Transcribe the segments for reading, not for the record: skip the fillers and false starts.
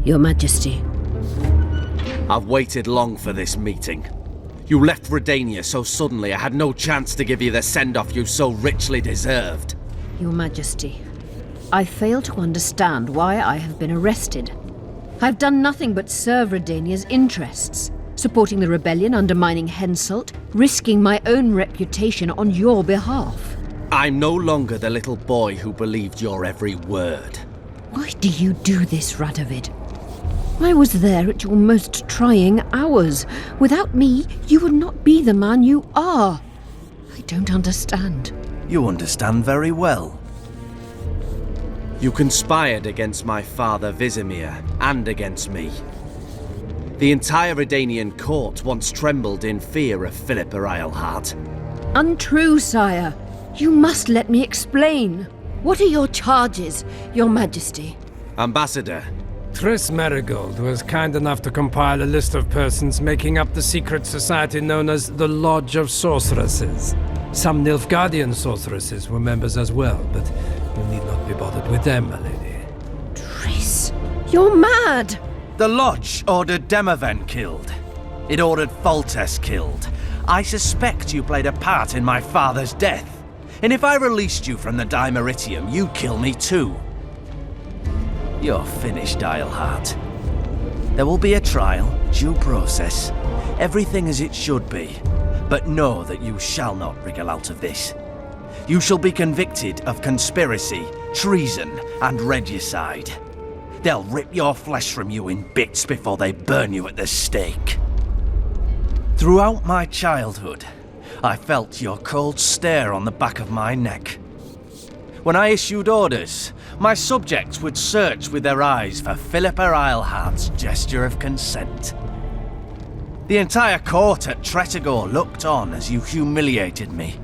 Your Majesty. I've waited long for this meeting. You left Redania so suddenly I had no chance to give you the send-off you so richly deserved. Your Majesty, I fail to understand why I have been arrested. I've done nothing but serve Redania's interests, supporting the rebellion, undermining Henselt, risking my own reputation on your behalf. I'm no longer the little boy who believed your every word. Why do you do this, Radovid? I was there at your most trying hours. Without me, you would not be the man you are. I don't understand. You understand very well. You conspired against my father Vizimir, and against me. The entire Redanian court once trembled in fear of Philippa Eilhart. Untrue, sire. You must let me explain. What are your charges, Your Majesty? Ambassador. Triss Marigold was kind enough to compile a list of persons making up the secret society known as the Lodge of Sorceresses. Some Nilfgaardian sorceresses were members as well, but you need not be bothered with them, my lady. Triss, you're mad! The Lodge ordered Demavent killed. It ordered Foltest killed. I suspect you played a part in my father's death. And if I released you from the Dimeritium, you'd kill me too. You're finished, Eilhart. There will be a trial, due process, everything as it should be. But know that you shall not wriggle out of this. You shall be convicted of conspiracy, treason, and regicide. They'll rip your flesh from you in bits before they burn you at the stake. Throughout my childhood, I felt your cold stare on the back of my neck. When I issued orders, my subjects would search with their eyes for Philippa Eilhart's gesture of consent. The entire court at Tretogor looked on as you humiliated me.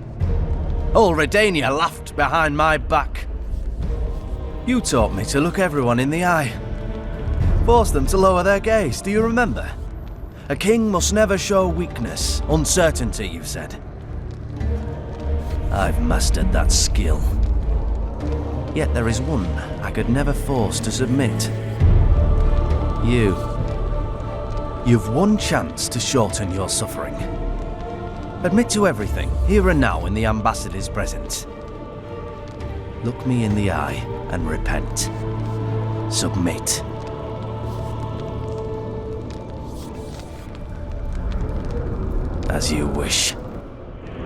All Redania laughed behind my back. You taught me to look everyone in the eye. Forced them to lower their gaze, do you remember? A king must never show weakness, uncertainty, you said. I've mastered that skill. Yet there is one I could never force to submit. You. You've one chance to shorten your suffering. Admit to everything, here and now in the ambassador's presence. Look me in the eye and repent. Submit. As you wish.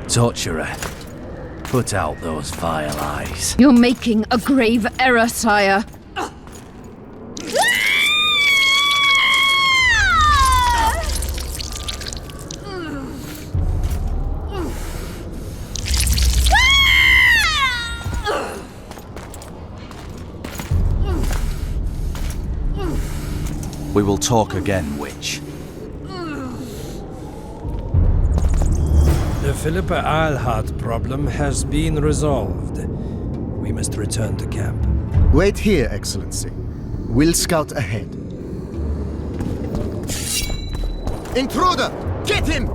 Torturer, put out those vile eyes. You're making a grave error, sire. We will talk again, witch. The Philippa Eilhart problem has been resolved. We must return to camp. Wait here, Excellency. We'll scout ahead. Intruder! Get him!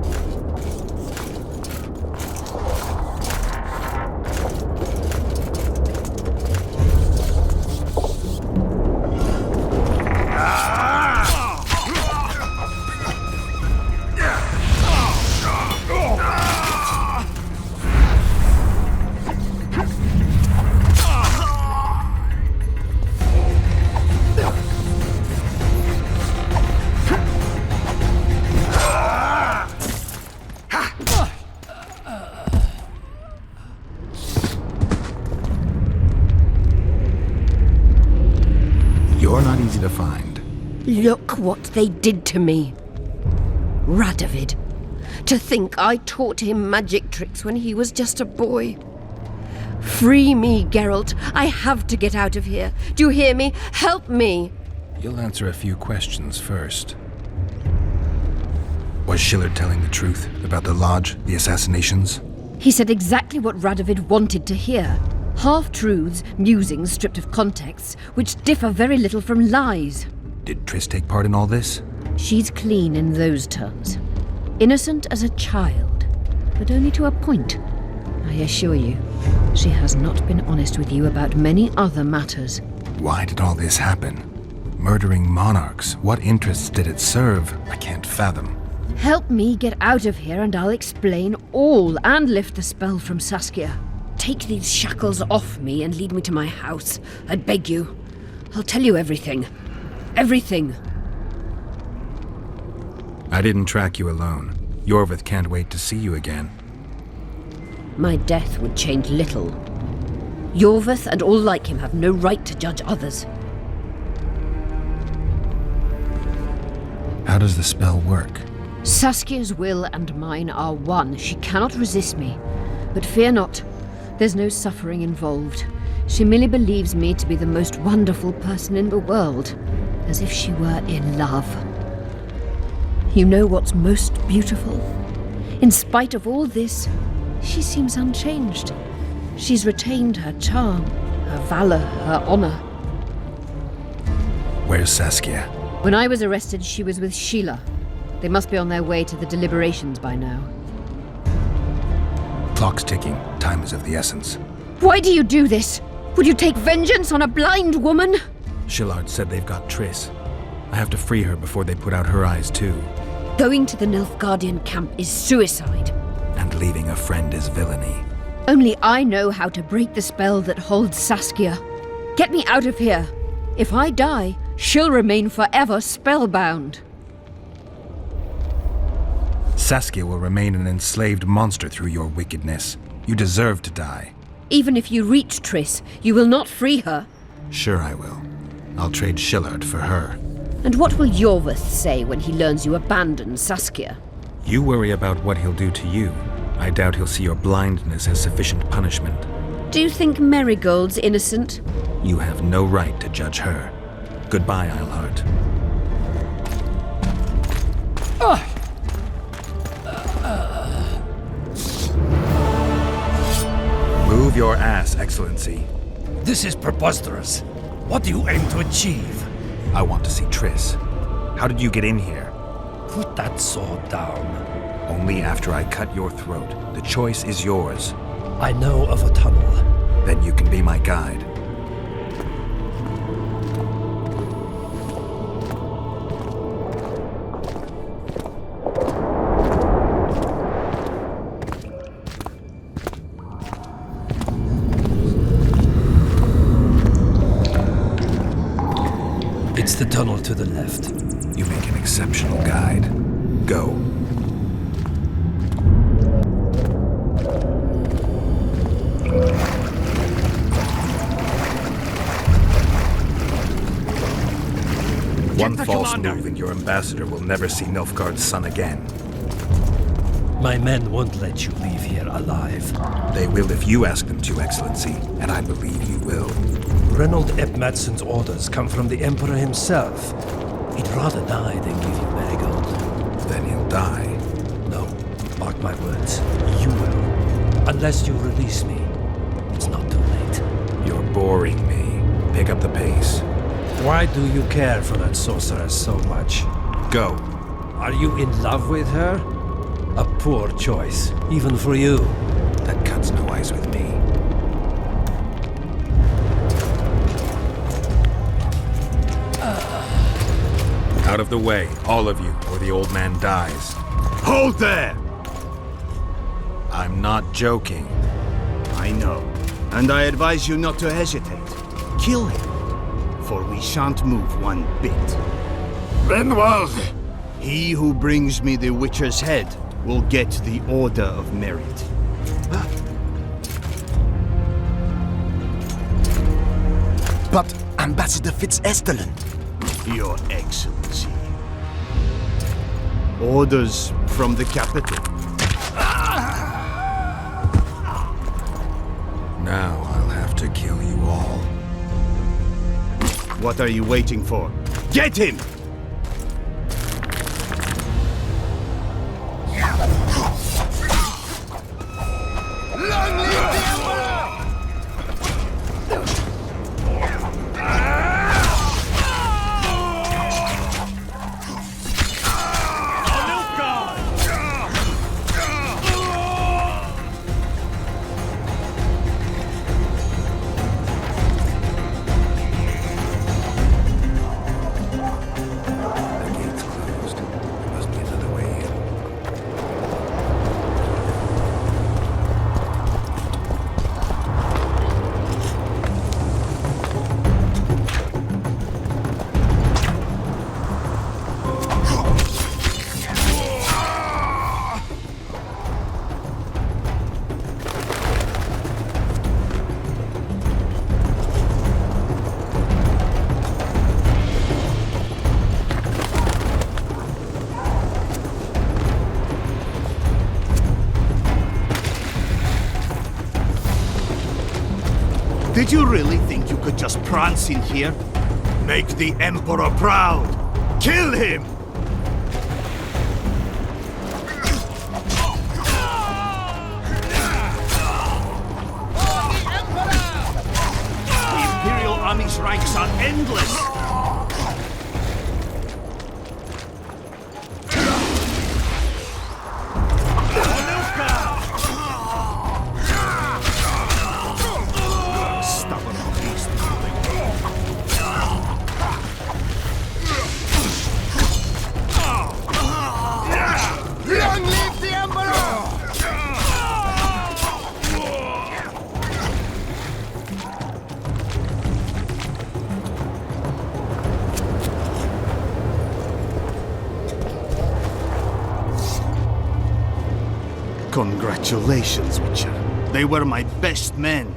You're not easy to find. Look what they did to me. Radovid. To think I taught him magic tricks when he was just a boy. Free me, Geralt. I have to get out of here. Do you hear me? Help me! You'll answer a few questions first. Was Schiller telling the truth about the Lodge, the assassinations? He said exactly what Radovid wanted to hear. Half-truths, musings stripped of context, which differ very little from lies. Did Triss take part in all this? She's clean in those terms. Innocent as a child, but only to a point. I assure you, she has not been honest with you about many other matters. Why did all this happen? Murdering monarchs. What interests did it serve? I can't fathom. Help me get out of here and I'll explain all and lift the spell from Saskia. Take these shackles off me and lead me to my house. I beg you. I'll tell you everything. Everything. I didn't track you alone. Yorvith can't wait to see you again. My death would change little. Yorvith and all like him have no right to judge others. How does the spell work? Saskia's will and mine are one. She cannot resist me. But fear not. There's no suffering involved. She merely believes me to be the most wonderful person in the world, as if she were in love. You know what's most beautiful? In spite of all this, she seems unchanged. She's retained her charm, her valor, her honor. Where's Saskia? When I was arrested, she was with Sheila. They must be on their way to the deliberations by now. Clock's ticking. Time is of the essence. Why do you do this? Would you take vengeance on a blind woman? Shillard said they've got Triss. I have to free her before they put out her eyes too. Going to the Nilfgaardian camp is suicide. And leaving a friend is villainy. Only I know how to break the spell that holds Saskia. Get me out of here. If I die, she'll remain forever spellbound. Saskia will remain an enslaved monster through your wickedness. You deserve to die. Even if you reach Triss, you will not free her. Sure I will. I'll trade Shillard for her. And what will Yorvith say when he learns you abandoned Saskia? You worry about what he'll do to you. I doubt he'll see your blindness as sufficient punishment. Do you think Marigold's innocent? You have no right to judge her. Goodbye, Eilhart. Move your ass, Excellency. This is preposterous. What do you aim to achieve? I want to see Triss. How did you get in here? Put that sword down. Only after I cut your throat. The choice is yours. I know of a tunnel. Then you can be my guide. It's the tunnel to the left. You make an exceptional guide. Go. One false move and your ambassador will never see Nilfgaard's son again. My men won't let you leave here alive. They will if you ask them to, Excellency, and I believe you will. Reynold Ep Madsen's orders come from the Emperor himself. He'd rather die than give you Marigold. Then he'll die. No, mark my words. You will. Unless you release me. It's not too late. You're boring me. Pick up the pace. Why do you care for that sorceress so much? Go. Are you in love with her? A poor choice, even for you. That cuts no ice with me. Out of the way, all of you, or the old man dies. Hold there! I'm not joking. I know. And I advise you not to hesitate. Kill him. For we shan't move one bit. Benoit! He who brings me the Witcher's head will get the Order of Merit. But Ambassador Fitz-Esterland. Your Excellency. Orders from the capital. Now I'll have to kill you all. What are you waiting for? Get him! Long live the Emperor! Did you really think you could just prance in here? Make the Emperor proud! Kill him! The Imperial Army's ranks are endless! Long live the Emperor! Congratulations, Witcher. They were my best men.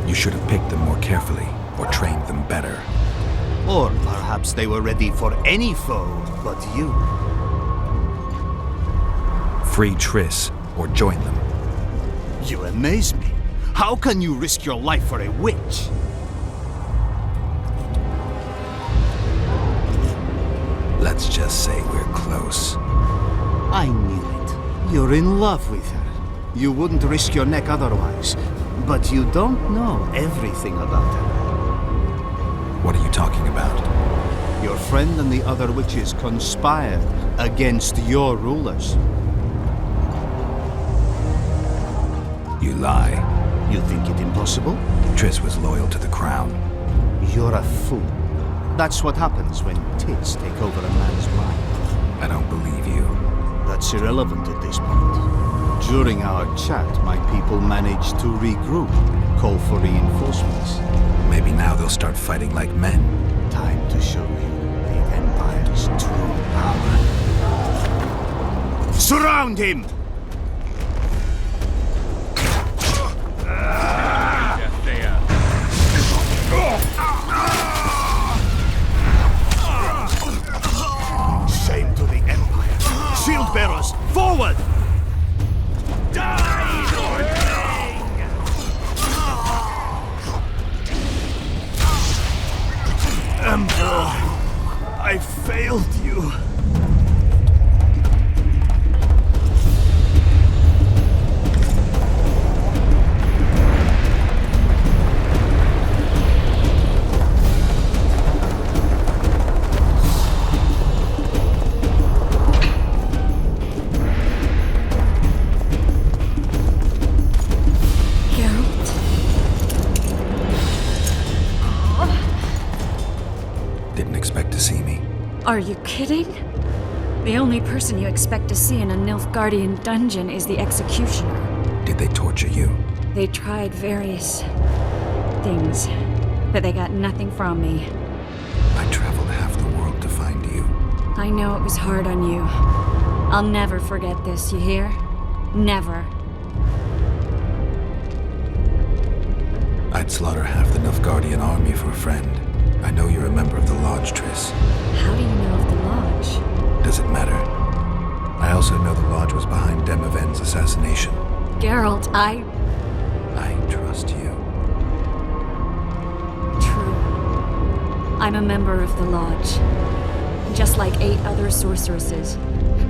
You should have picked them more carefully, or trained them better. Or perhaps they were ready for any foe but you. Free Triss, or join them. You amaze me. How can you risk your life for a witch? Let's just say we're close. I knew it. You're in love with her. You wouldn't risk your neck otherwise. But you don't know everything about her. What are you talking about? Your friend and the other witches conspired against your rulers. You lie. You think it impossible? Triss was loyal to the crown. You're a fool. That's what happens when tits take over a man's mind. I don't believe you. That's irrelevant at this point. During our chat, my people managed to regroup, call for reinforcements. Maybe now they'll start fighting like men. Time to show you the Empire's true power. Surround him! Shame to the Empire. Shield bearers, forward! Die, Lordling! Emperor, I failed you. Didn't expect to see me. Are you kidding? The only person you expect to see in a Nilfgaardian dungeon is the executioner. Did they torture you? They tried various things, but they got nothing from me. I traveled half the world to find you. I know it was hard on you. I'll never forget this, you hear? Never. I'd slaughter half the Nilfgaardian army for a friend. I know you're a member of the Lodge, Triss. How do you know of the Lodge? Does it matter? I also know the Lodge was behind Demaven's assassination. Geralt, I trust you. True. I'm a member of the Lodge. Just like 8 other sorceresses.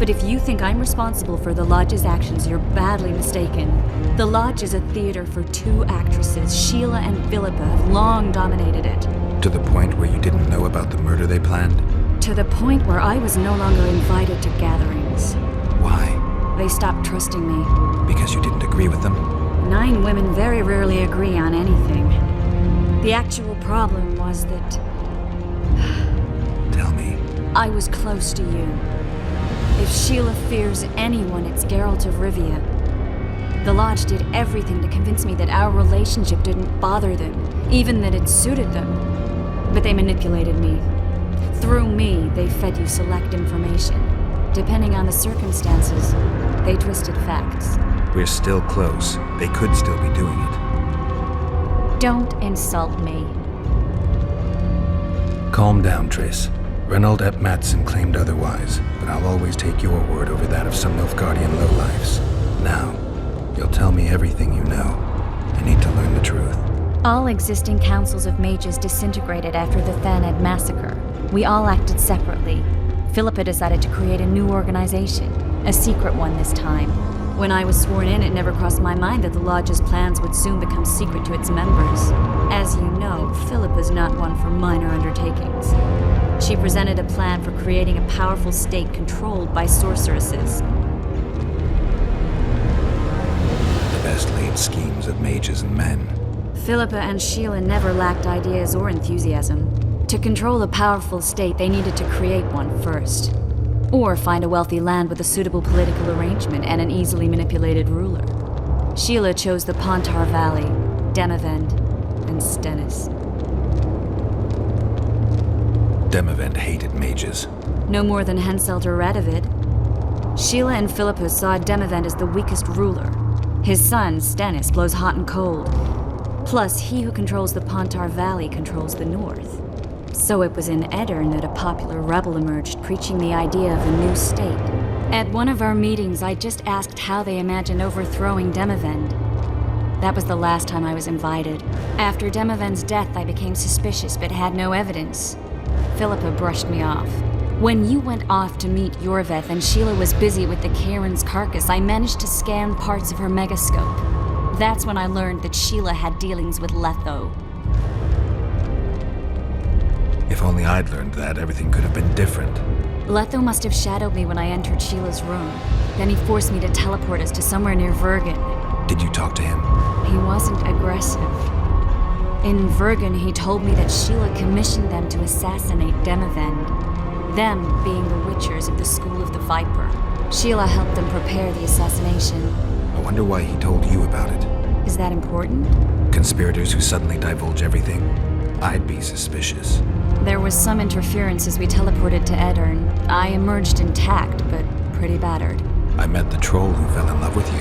But if you think I'm responsible for the Lodge's actions, you're badly mistaken. The Lodge is a theater for 2 actresses. Sheila and Philippa have long dominated it. To the point where you didn't know about the murder they planned? To the point where I was no longer invited to gatherings. Why? They stopped trusting me. Because you didn't agree with them? 9 women very rarely agree on anything. The actual problem was that Tell me. I was close to you. If Sheila fears anyone, it's Geralt of Rivia. The Lodge did everything to convince me that our relationship didn't bother them, even that it suited them. But they manipulated me. Through me, they fed you select information. Depending on the circumstances, they twisted facts. We're still close. They could still be doing it. Don't insult me. Calm down, Triss. Reynold Ep Matson claimed otherwise, but I'll always take your word over that of some Nilfgaardian lowlifes. Now, you'll tell me everything you know. I need to learn the truth. All existing councils of mages disintegrated after the Thanad massacre. We all acted separately. Philippa decided to create a new organization, a secret one this time. When I was sworn in, it never crossed my mind that the Lodge's plans would soon become secret to its members. As you know, Philippa's not one for minor undertakings. She presented a plan for creating a powerful state controlled by sorceresses. The best laid schemes of mages and men. Philippa and Sheila never lacked ideas or enthusiasm. To control a powerful state, they needed to create one first. Or find a wealthy land with a suitable political arrangement and an easily manipulated ruler. Sheila chose the Pontar Valley, Demavend, and Stennis. Demavend hated mages. No more than Henselt or Radovid. Sheila and Philippa saw Demavend as the weakest ruler. His son, Stennis, blows hot and cold. Plus, he who controls the Pontar Valley controls the north. So it was in Edirn that a popular rebel emerged, preaching the idea of a new state. At one of our meetings, I just asked how they imagined overthrowing Demavend. That was the last time I was invited. After Demavend's death, I became suspicious but had no evidence. Philippa brushed me off. When you went off to meet Yorveth and Sheila was busy with the Karen's carcass, I managed to scan parts of her megascope. That's when I learned that Sheila had dealings with Letho. If only I'd learned that, everything could have been different. Letho must have shadowed me when I entered Sheila's room. Then he forced me to teleport us to somewhere near Vergen. Did you talk to him? He wasn't aggressive. In Vergen, he told me that Sheila commissioned them to assassinate Demavend. Them being the Witchers of the School of the Viper. Sheila helped them prepare the assassination. I wonder why he told you about it. Is that important? Conspirators who suddenly divulge everything? I'd be suspicious. There was some interference as we teleported to Edirn. I emerged intact, but pretty battered. I met the troll who fell in love with you.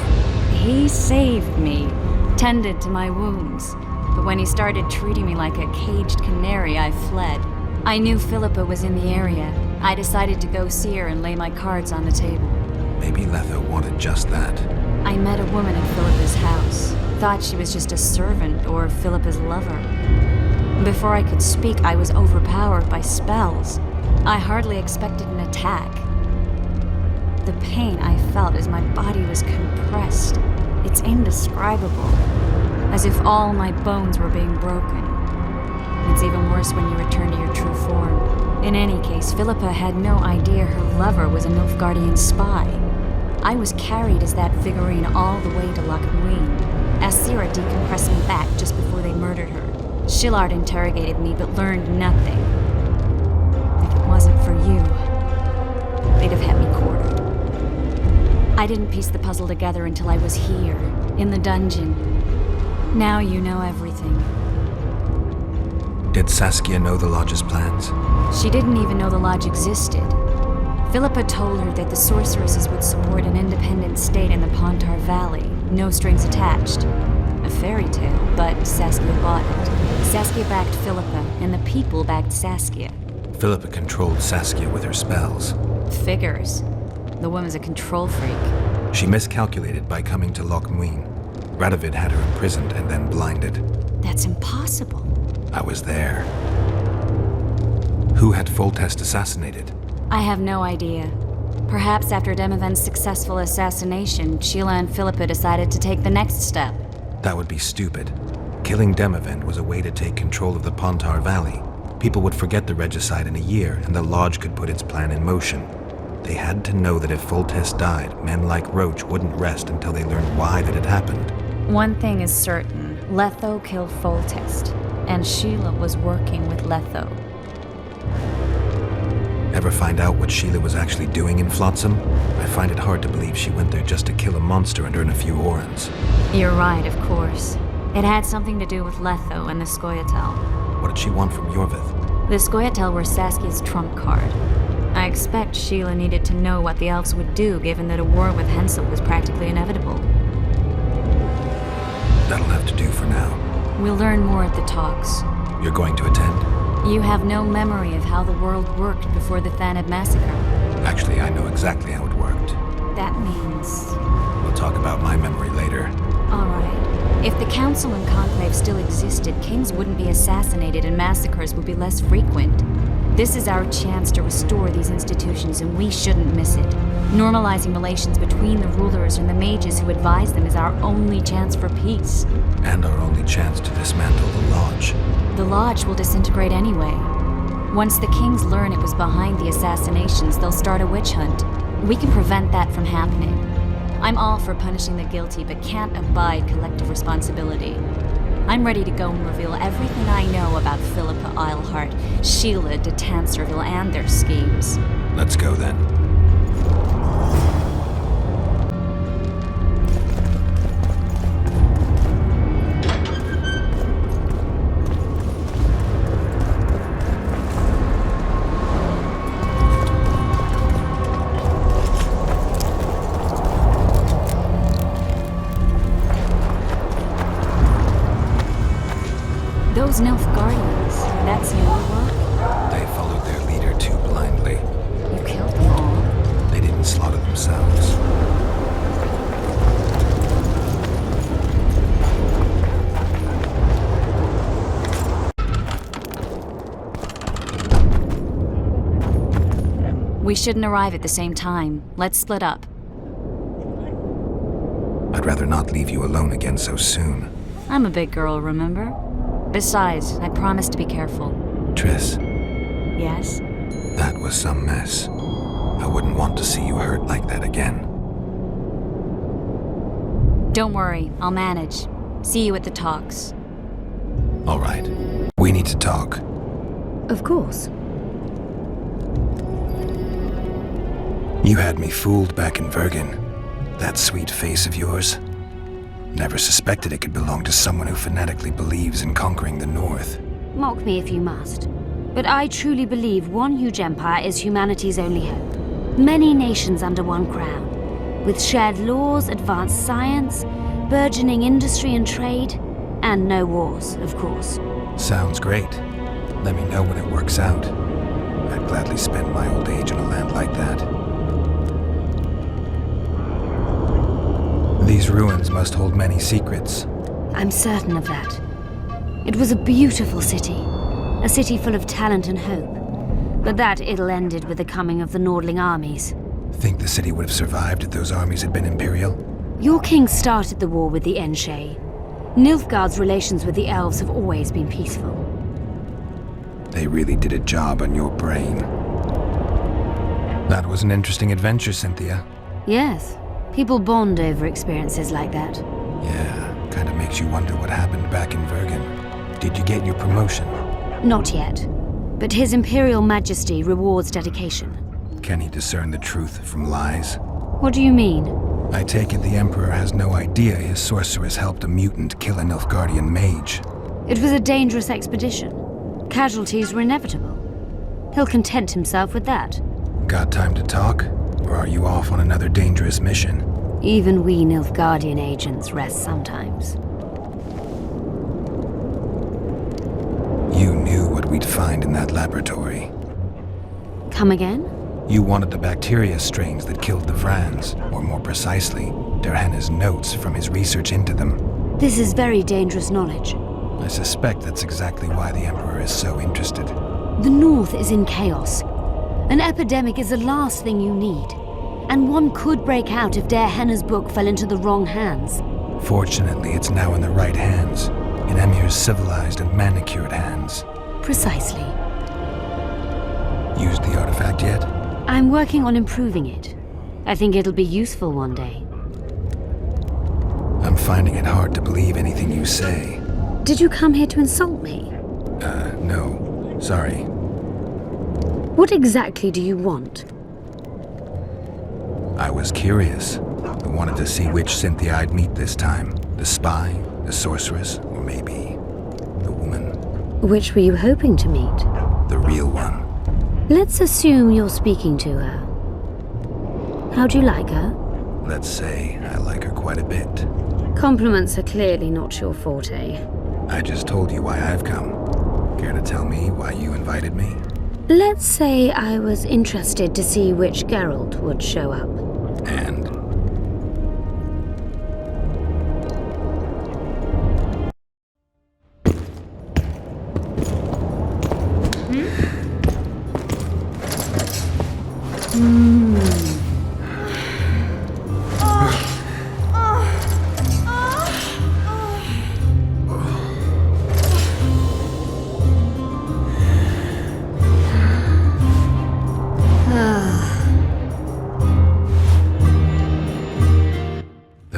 He saved me, tended to my wounds. But when he started treating me like a caged canary, I fled. I knew Philippa was in the area. I decided to go see her and lay my cards on the table. Maybe Letho wanted just that. I met a woman in Philippa's house. Thought she was just a servant or Philippa's lover. Before I could speak, I was overpowered by spells. I hardly expected an attack. The pain I felt as my body was compressed. It's indescribable. As if all my bones were being broken. It's even worse when you return to your true form. In any case, Philippa had no idea her lover was a Nilfgaardian spy. I was carried as that figurine all the way to Lochmuin. Asira decompressed me back just before they murdered her. Shillard interrogated me but learned nothing. If it wasn't for you, they'd have had me quartered. I didn't piece the puzzle together until I was here, in the dungeon. Now you know everything. Did Saskia know the Lodge's plans? She didn't even know the Lodge existed. Philippa told her that the sorceresses would support an independent state in the Pontar Valley, no strings attached. A fairy tale, but Saskia bought it. Saskia backed Philippa, and the people backed Saskia. Philippa controlled Saskia with her spells. Figures. The woman's a control freak. She miscalculated by coming to Lochmuin. Radovid had her imprisoned and then blinded. That's impossible. I was there. Who had Foltest assassinated? I have no idea. Perhaps after Demavend's successful assassination, Sheila and Philippa decided to take the next step. That would be stupid. Killing Demavend was a way to take control of the Pontar Valley. People would forget the regicide in a year, and the Lodge could put its plan in motion. They had to know that if Foltest died, men like Roach wouldn't rest until they learned why that had happened. One thing is certain. Letho killed Foltest, and Sheila was working with Letho. Ever find out what Sheila was actually doing in Flotsam? I find it hard to believe she went there just to kill a monster and earn a few orans. You're right, of course. It had something to do with Letho and the Scoia'tael. What did she want from Yorvith? The Scoia'tael were Saskia's trump card. I expect Sheila needed to know what the elves would do, given that a war with Henselt was practically inevitable. That'll have to do for now. We'll learn more at the talks. You're going to attend? You have no memory of how the world worked before the Thanad massacre. Actually, I know exactly how it worked. That means... We'll talk about my memory later. All right. If the Council and Conclave still existed, kings wouldn't be assassinated and massacres would be less frequent. This is our chance to restore these institutions, and we shouldn't miss it. Normalizing relations between the rulers and the mages who advise them is our only chance for peace. And our only chance to dismantle the Lodge. The Lodge will disintegrate anyway. Once the kings learn it was behind the assassinations, they'll start a witch hunt. We can prevent that from happening. I'm all for punishing the guilty, but can't abide collective responsibility. I'm ready to go and reveal everything I know about Philippa Eilhart, Sheila de Tanserville, and their schemes. Let's go then. Those Nilfgaardians, that's your work? They followed their leader too blindly. You killed them all? They didn't slaughter themselves. We shouldn't arrive at the same time. Let's split up. I'd rather not leave you alone again so soon. I'm a big girl, remember? Besides, I promised to be careful. Triss, Yes? that was some mess. I wouldn't want to see you hurt like that again. Don't worry, I'll manage. See you at the talks. All right. We need to talk. Of course. You had me fooled back in Vergen. That sweet face of yours. Never suspected it could belong to someone who fanatically believes in conquering the North. Mock me if you must. But I truly believe one huge empire is humanity's only hope. Many nations under one crown, with shared laws, advanced science, burgeoning industry and trade, and no wars, of course. Sounds great. Let me know when it works out. I'd gladly spend my old age in a land like that. These ruins must hold many secrets. I'm certain of that. It was a beautiful city. A city full of talent and hope. But that ill ended with the coming of the Nordling armies. Think the city would have survived if those armies had been Imperial? Your king started the war with the Enshe. Nilfgaard's relations with the elves have always been peaceful. They really did a job on your brain. That was an interesting adventure, Cynthia. Yes. People bond over experiences like that. Yeah, kind of makes you wonder what happened back in Vergen. Did you get your promotion? Not yet. But His Imperial Majesty rewards dedication. Can he discern the truth from lies? What do you mean? I take it the Emperor has no idea his sorceress helped a mutant kill a Nilfgaardian mage. It was a dangerous expedition. Casualties were inevitable. He'll content himself with that. Got time to talk? Or are you off on another dangerous mission? Even we Nilfgaardian agents rest sometimes. You knew what we'd find in that laboratory. Come again? You wanted the bacteria strains that killed the Vrans, or more precisely, Derhenna's notes from his research into them. This is very dangerous knowledge. I suspect that's exactly why the Emperor is so interested. The North is in chaos. An epidemic is the last thing you need. And one could break out if Derhenna's book fell into the wrong hands. Fortunately, it's now in the right hands. In Emir's civilized and manicured hands. Precisely. Used the artifact yet? I'm working on improving it. I think it'll be useful one day. I'm finding it hard to believe anything you say. Did you come here to insult me? No. Sorry. What exactly do you want? I was curious. I wanted to see which Cynthia I'd meet this time. The spy, the sorceress, or maybe the woman. Which were you hoping to meet? The real one. Let's assume you're speaking to her. How do you like her? Let's say I like her quite a bit. Compliments are clearly not your forte. I just told you why I've come. Care to tell me why you invited me? Let's say I was interested to see which Geralt would show up. And? The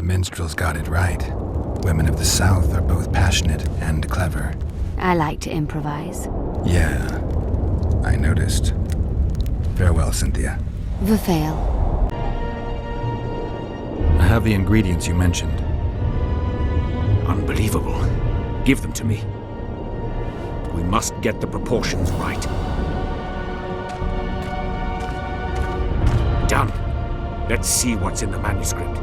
minstrels got it right. Women of the South are both passionate and clever. I like to improvise. Yeah, I noticed. Farewell, Cynthia. Verfail. I have the ingredients you mentioned. Unbelievable. Give them to me. We must get the proportions right. Done. Let's see what's in the manuscript.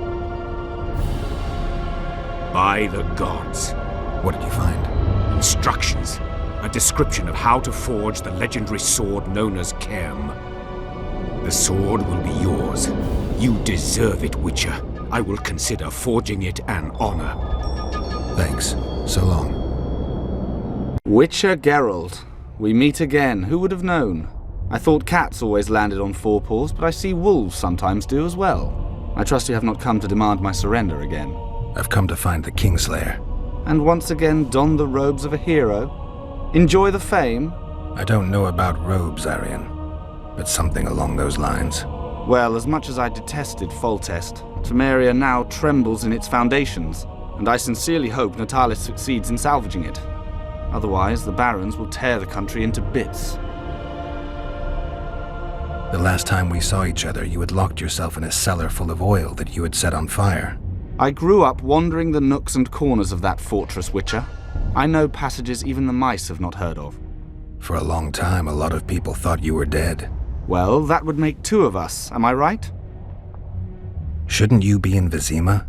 By the gods. What did you find? Instructions. A description of how to forge the legendary sword known as Kerm. The sword will be yours. You deserve it, Witcher. I will consider forging it an honor. Thanks. So long. Witcher Geralt. We meet again. Who would have known? I thought cats always landed on four paws, but I see wolves sometimes do as well. I trust you have not come to demand my surrender again. I've come to find the Kingslayer. And once again don the robes of a hero? Enjoy the fame? I don't know about robes, Arian, but something along those lines. Well, as much as I detested Foltest, Temeria now trembles in its foundations, and I sincerely hope Natalis succeeds in salvaging it. Otherwise, the barons will tear the country into bits. The last time we saw each other, you had locked yourself in a cellar full of oil that you had set on fire. I grew up wandering the nooks and corners of that fortress, Witcher. I know passages even the mice have not heard of. For a long time, a lot of people thought you were dead. Well, that would make two of us, am I right? Shouldn't you be in Vizima?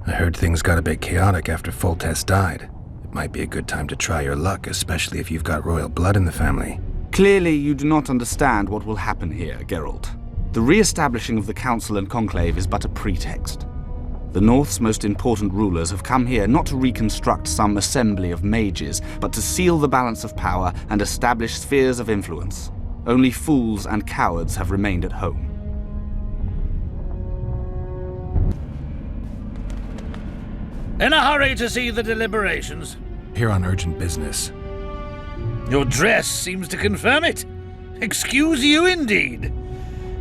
I heard things got a bit chaotic after Foltest died. It might be a good time to try your luck, especially if you've got royal blood in the family. Clearly, you do not understand what will happen here, Geralt. The re-establishing of the Council and Conclave is but a pretext. The North's most important rulers have come here not to reconstruct some assembly of mages, but to seal the balance of power and establish spheres of influence. Only fools and cowards have remained at home. In a hurry to see the deliberations? Here on urgent business. Your dress seems to confirm it. Excuse you indeed.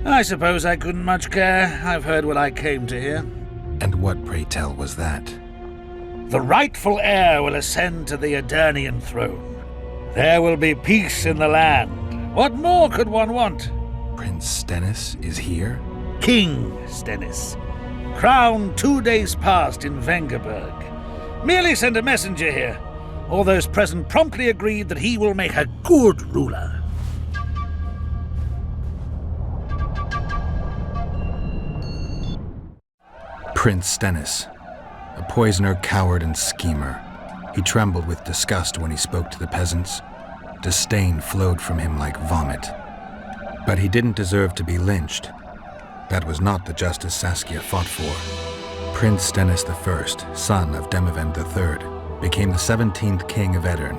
I suppose I couldn't much care. I've heard what I came to hear. And what, pray tell, was that? The rightful heir will ascend to the Edirnian throne. There will be peace in the land. What more could one want? Prince Stennis is here? King Stennis. Crowned 2 days past in Vengerberg. Merely send a messenger here. All those present promptly agreed that he will make a good ruler. Prince Stennis, a poisoner, coward, and schemer. He trembled with disgust when he spoke to the peasants. Disdain flowed from him like vomit. But he didn't deserve to be lynched. That was not the justice Saskia fought for. Prince Stennis I, son of Demavend III, became the 17th king of Edirn.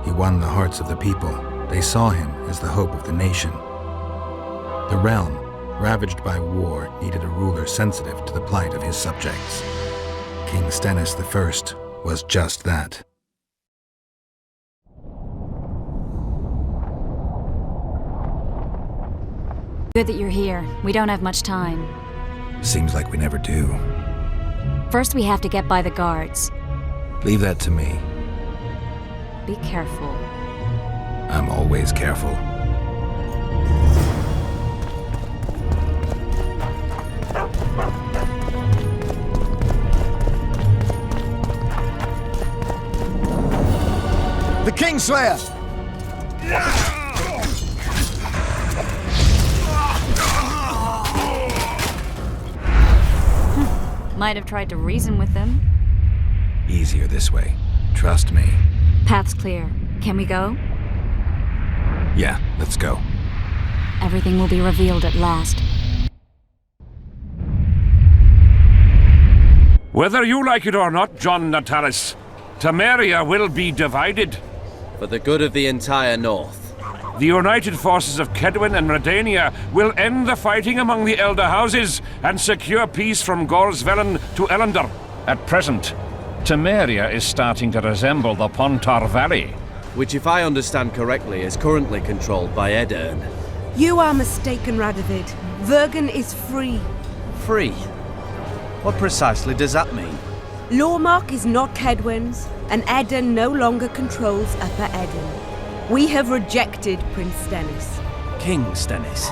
He won the hearts of the people. They saw him as the hope of the nation. The realm, ravaged by war, needed a ruler sensitive to the plight of his subjects. King Stennis I was just that. Good that you're here. We don't have much time. Seems like we never do. First, we have to get by the guards. Leave that to me. Be careful. I'm always careful. The Kingslayer! Might have tried to reason with them. Easier this way. Trust me. Path's clear. Can we go? Yeah, let's go. Everything will be revealed at last. Whether you like it or not, John Natalis, Temeria will be divided. For the good of the entire North. The united forces of Kedwin and Redania will end the fighting among the Elder Houses and secure peace from Gorsvelen to Ellender. At present, Temeria is starting to resemble the Pontar Valley. Which, if I understand correctly, is currently controlled by Edirn. You are mistaken, Radovid. Vergen is free. Free? What precisely does that mean? Lormark is not Kedwin's, and Edirn no longer controls Upper Edirn. We have rejected Prince Stennis. King Stennis?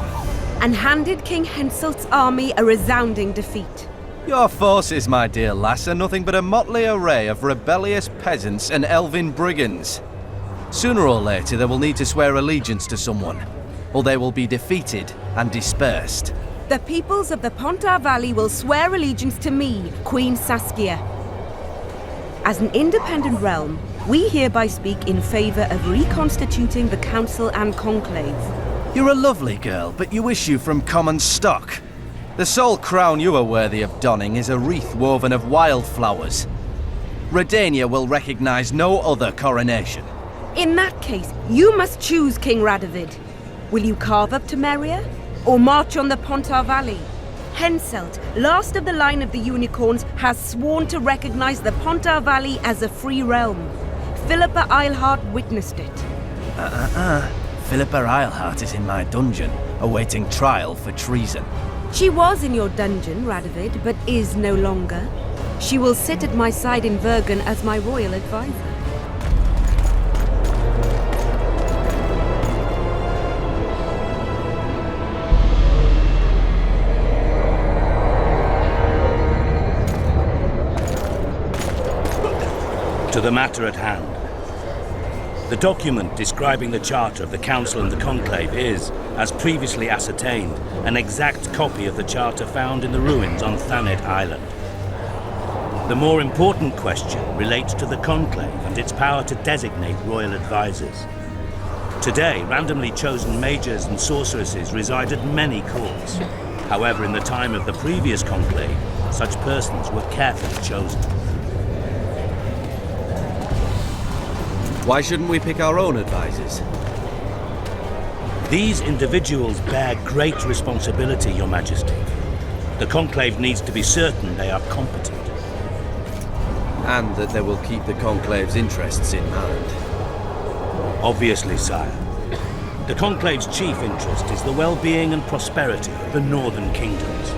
And handed King Henselt's army a resounding defeat. Your forces, my dear lass, are nothing but a motley array of rebellious peasants and elven brigands. Sooner or later they will need to swear allegiance to someone, or they will be defeated and dispersed. The peoples of the Pontar Valley will swear allegiance to me, Queen Saskia. As an independent realm, we hereby speak in favor of reconstituting the Council and Conclave. You're a lovely girl, but you issue from common stock. The sole crown you are worthy of donning is a wreath woven of wildflowers. Redania will recognize no other coronation. In that case, you must choose, King Radovid. Will you carve up Temeria, or march on the Pontar Valley? Henselt, last of the line of the unicorns, has sworn to recognize the Pontar Valley as a free realm. Philippa Eilhart witnessed it. Philippa Eilhart is in my dungeon, awaiting trial for treason. She was in your dungeon, Radovid, but is no longer. She will sit at my side in Vergen as my royal advisor. To the matter at hand. The document describing the Charter of the Council and the Conclave is, as previously ascertained, an exact copy of the Charter found in the ruins on Thanet Island. The more important question relates to the Conclave and its power to designate royal advisors. Today, randomly chosen mages and sorceresses reside at many courts. However, in the time of the previous Conclave, such persons were carefully chosen. Why shouldn't we pick our own advisors? These individuals bear great responsibility, Your Majesty. The Conclave needs to be certain they are competent. And that they will keep the Conclave's interests in mind. Obviously, sire. The Conclave's chief interest is the well-being and prosperity of the Northern Kingdoms.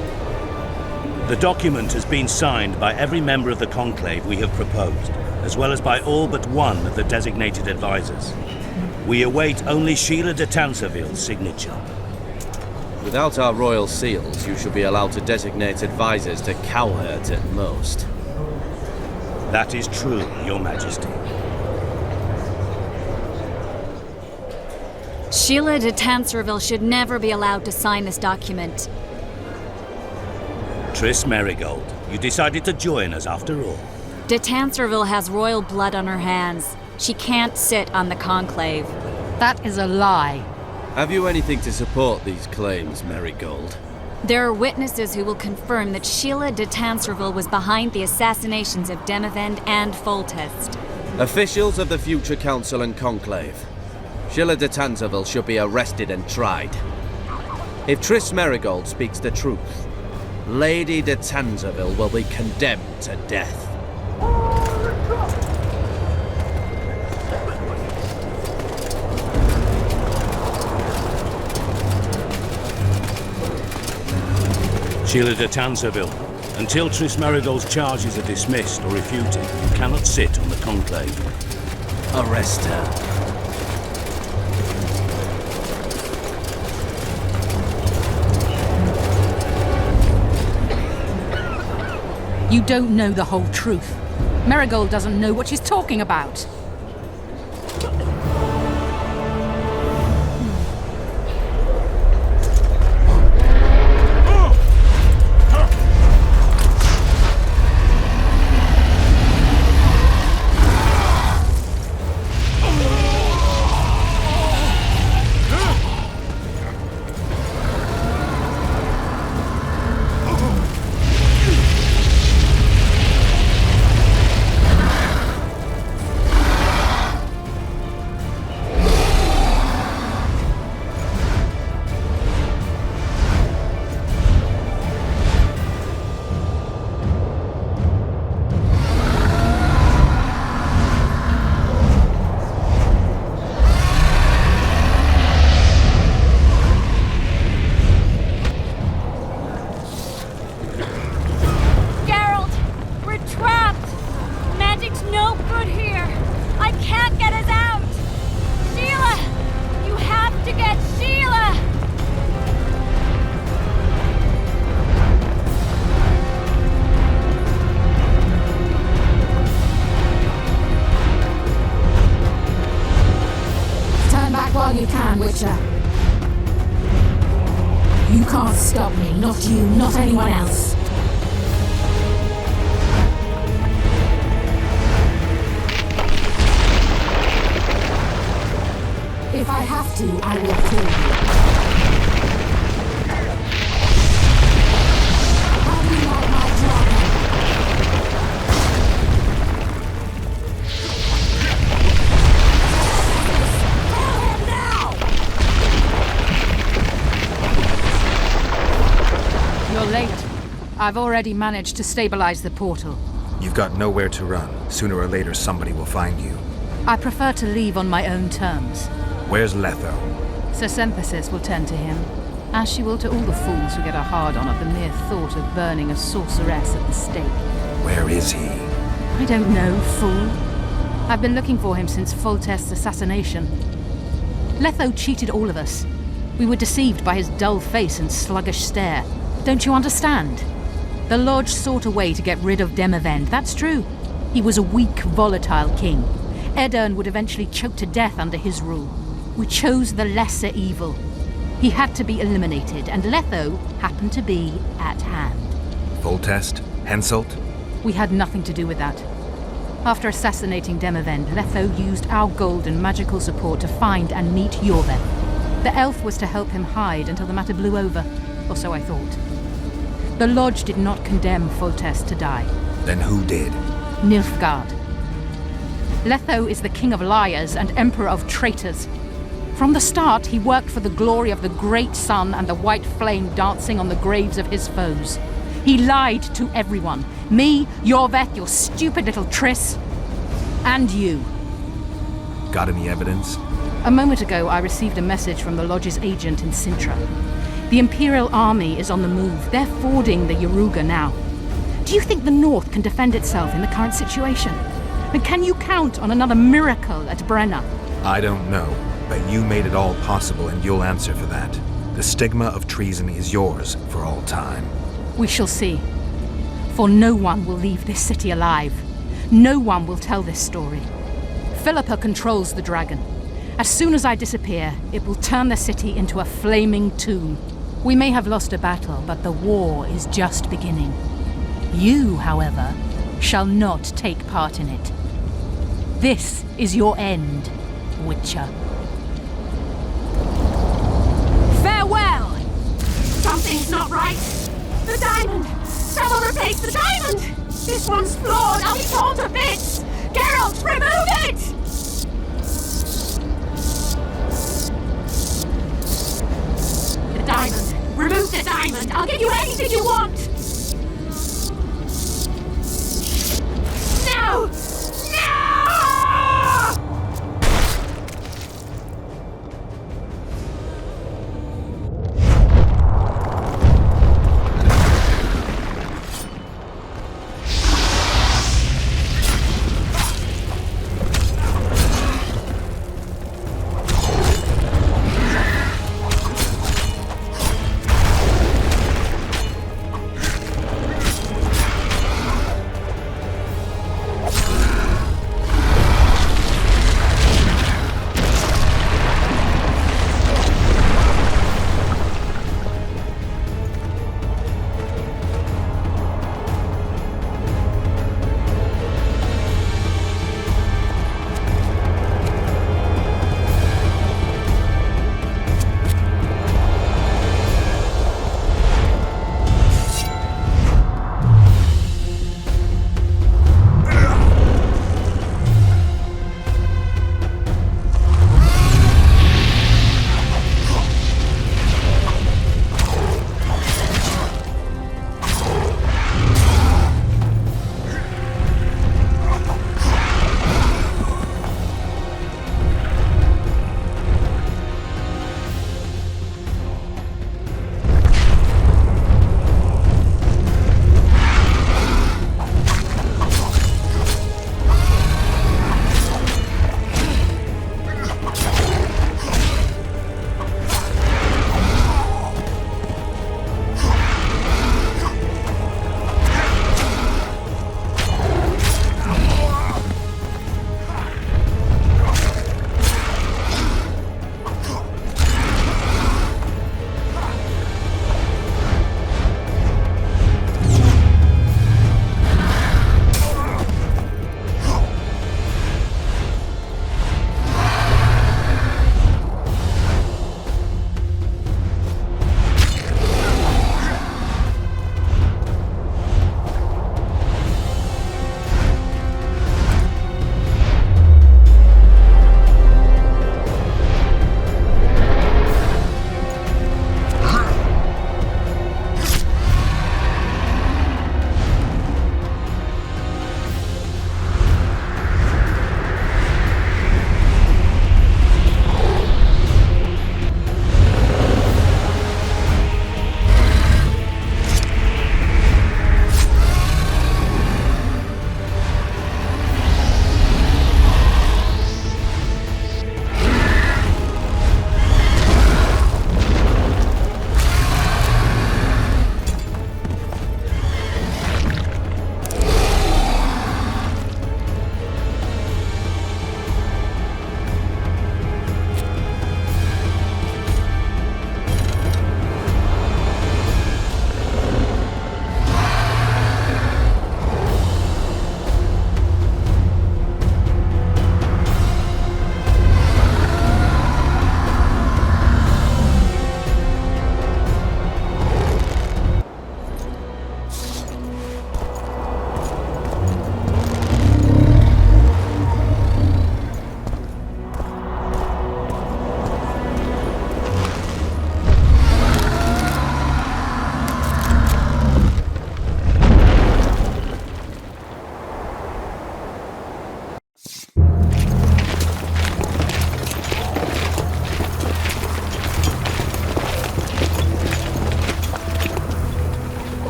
The document has been signed by every member of the Conclave we have proposed, as well as by all but one of the designated advisors. We await only Sheila de Tanserville's signature. Without our royal seals, you should be allowed to designate advisors to cowherds at most. That is true, Your Majesty. Sheila de Tanserville should never be allowed to sign this document. Triss Merigold, you decided to join us after all. De Tanserville has royal blood on her hands. She can't sit on the Conclave. That is a lie. Have you anything to support these claims, Merigold? There are witnesses who will confirm that Sheila de Tanserville was behind the assassinations of Demavend and Foltest. Officials of the future Council and Conclave. Sheila de Tanserville should be arrested and tried. If Triss Merigold speaks the truth, Lady de Tanserville will be condemned to death. Sheila de Tanserville, until Triss Merigold's charges are dismissed or refuted, you cannot sit on the Conclave. Arrest her. You don't know the whole truth. Merigold doesn't know what she's talking about. You can't stop me. Not you, not anyone else. If I have to, I will kill you. How do you like my dragon? Kill him now! You're late. I've already managed to stabilize the portal. You've got nowhere to run. Sooner or later, somebody will find you. I prefer to leave on my own terms. Where's Letho? Sir Synthesis will tend to him, as she will to all the fools who get a hard-on at the mere thought of burning a sorceress at the stake. Where is he? I don't know, fool. I've been looking for him since Foltest's assassination. Letho cheated all of us. We were deceived by his dull face and sluggish stare. Don't you understand? The Lodge sought a way to get rid of Demavend, that's true. He was a weak, volatile king. Edirn would eventually choke to death under his rule. We chose the lesser evil. He had to be eliminated, and Letho happened to be at hand. Foltest? Henselt? We had nothing to do with that. After assassinating Demavend, Letho used our gold and magical support to find and meet Yorveth. The elf was to help him hide until the matter blew over, or so I thought. The Lodge did not condemn Foltest to die. Then who did? Nilfgaard. Letho is the king of liars and emperor of traitors. From the start, he worked for the glory of the great sun and the white flame dancing on the graves of his foes. He lied to everyone. Me, Yorveth, your stupid little Triss, and you. Got any evidence? A moment ago, I received a message from the Lodge's agent in Sintra. The Imperial Army is on the move. They're fording the Yaruga now. Do you think the North can defend itself in the current situation? And can you count on another miracle at Brenna? I don't know, but you made it all possible and you'll answer for that. The stigma of treason is yours for all time. We shall see. For no one will leave this city alive. No one will tell this story. Philippa controls the dragon. As soon as I disappear, it will turn the city into a flaming tomb. We may have lost a battle, but the war is just beginning. You, however, shall not take part in it. This is your end, Witcher. Farewell! Something's not right. The diamond! Someone replace the diamond! This one's flawed! I'll be torn to bits! Geralt, remove it! The diamond! Remove the diamond! I'll give you anything you want! No! No!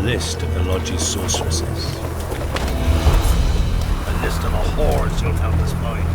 list of the Lodge's sorceresses. A list of the whores you'll help us find.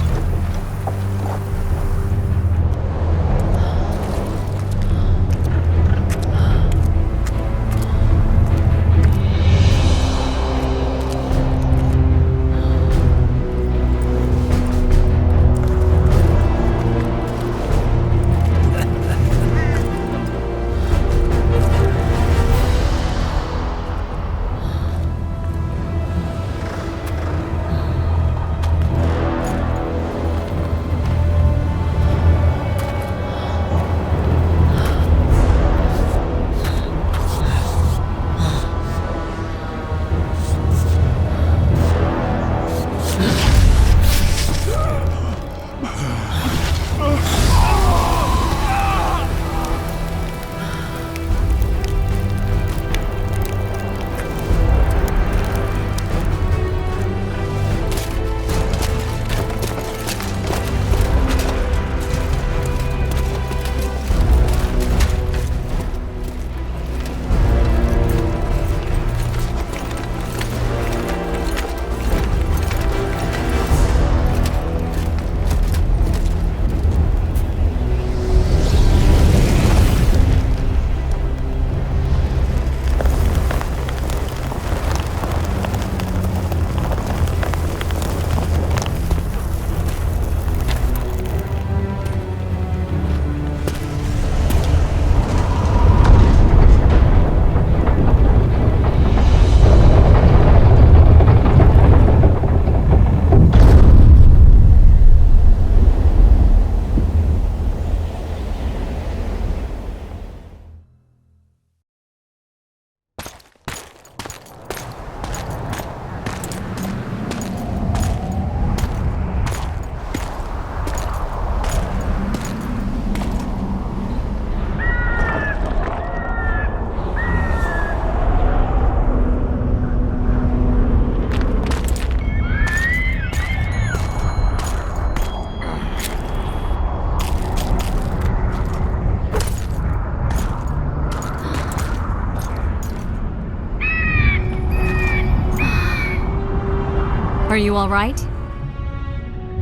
Are you all right?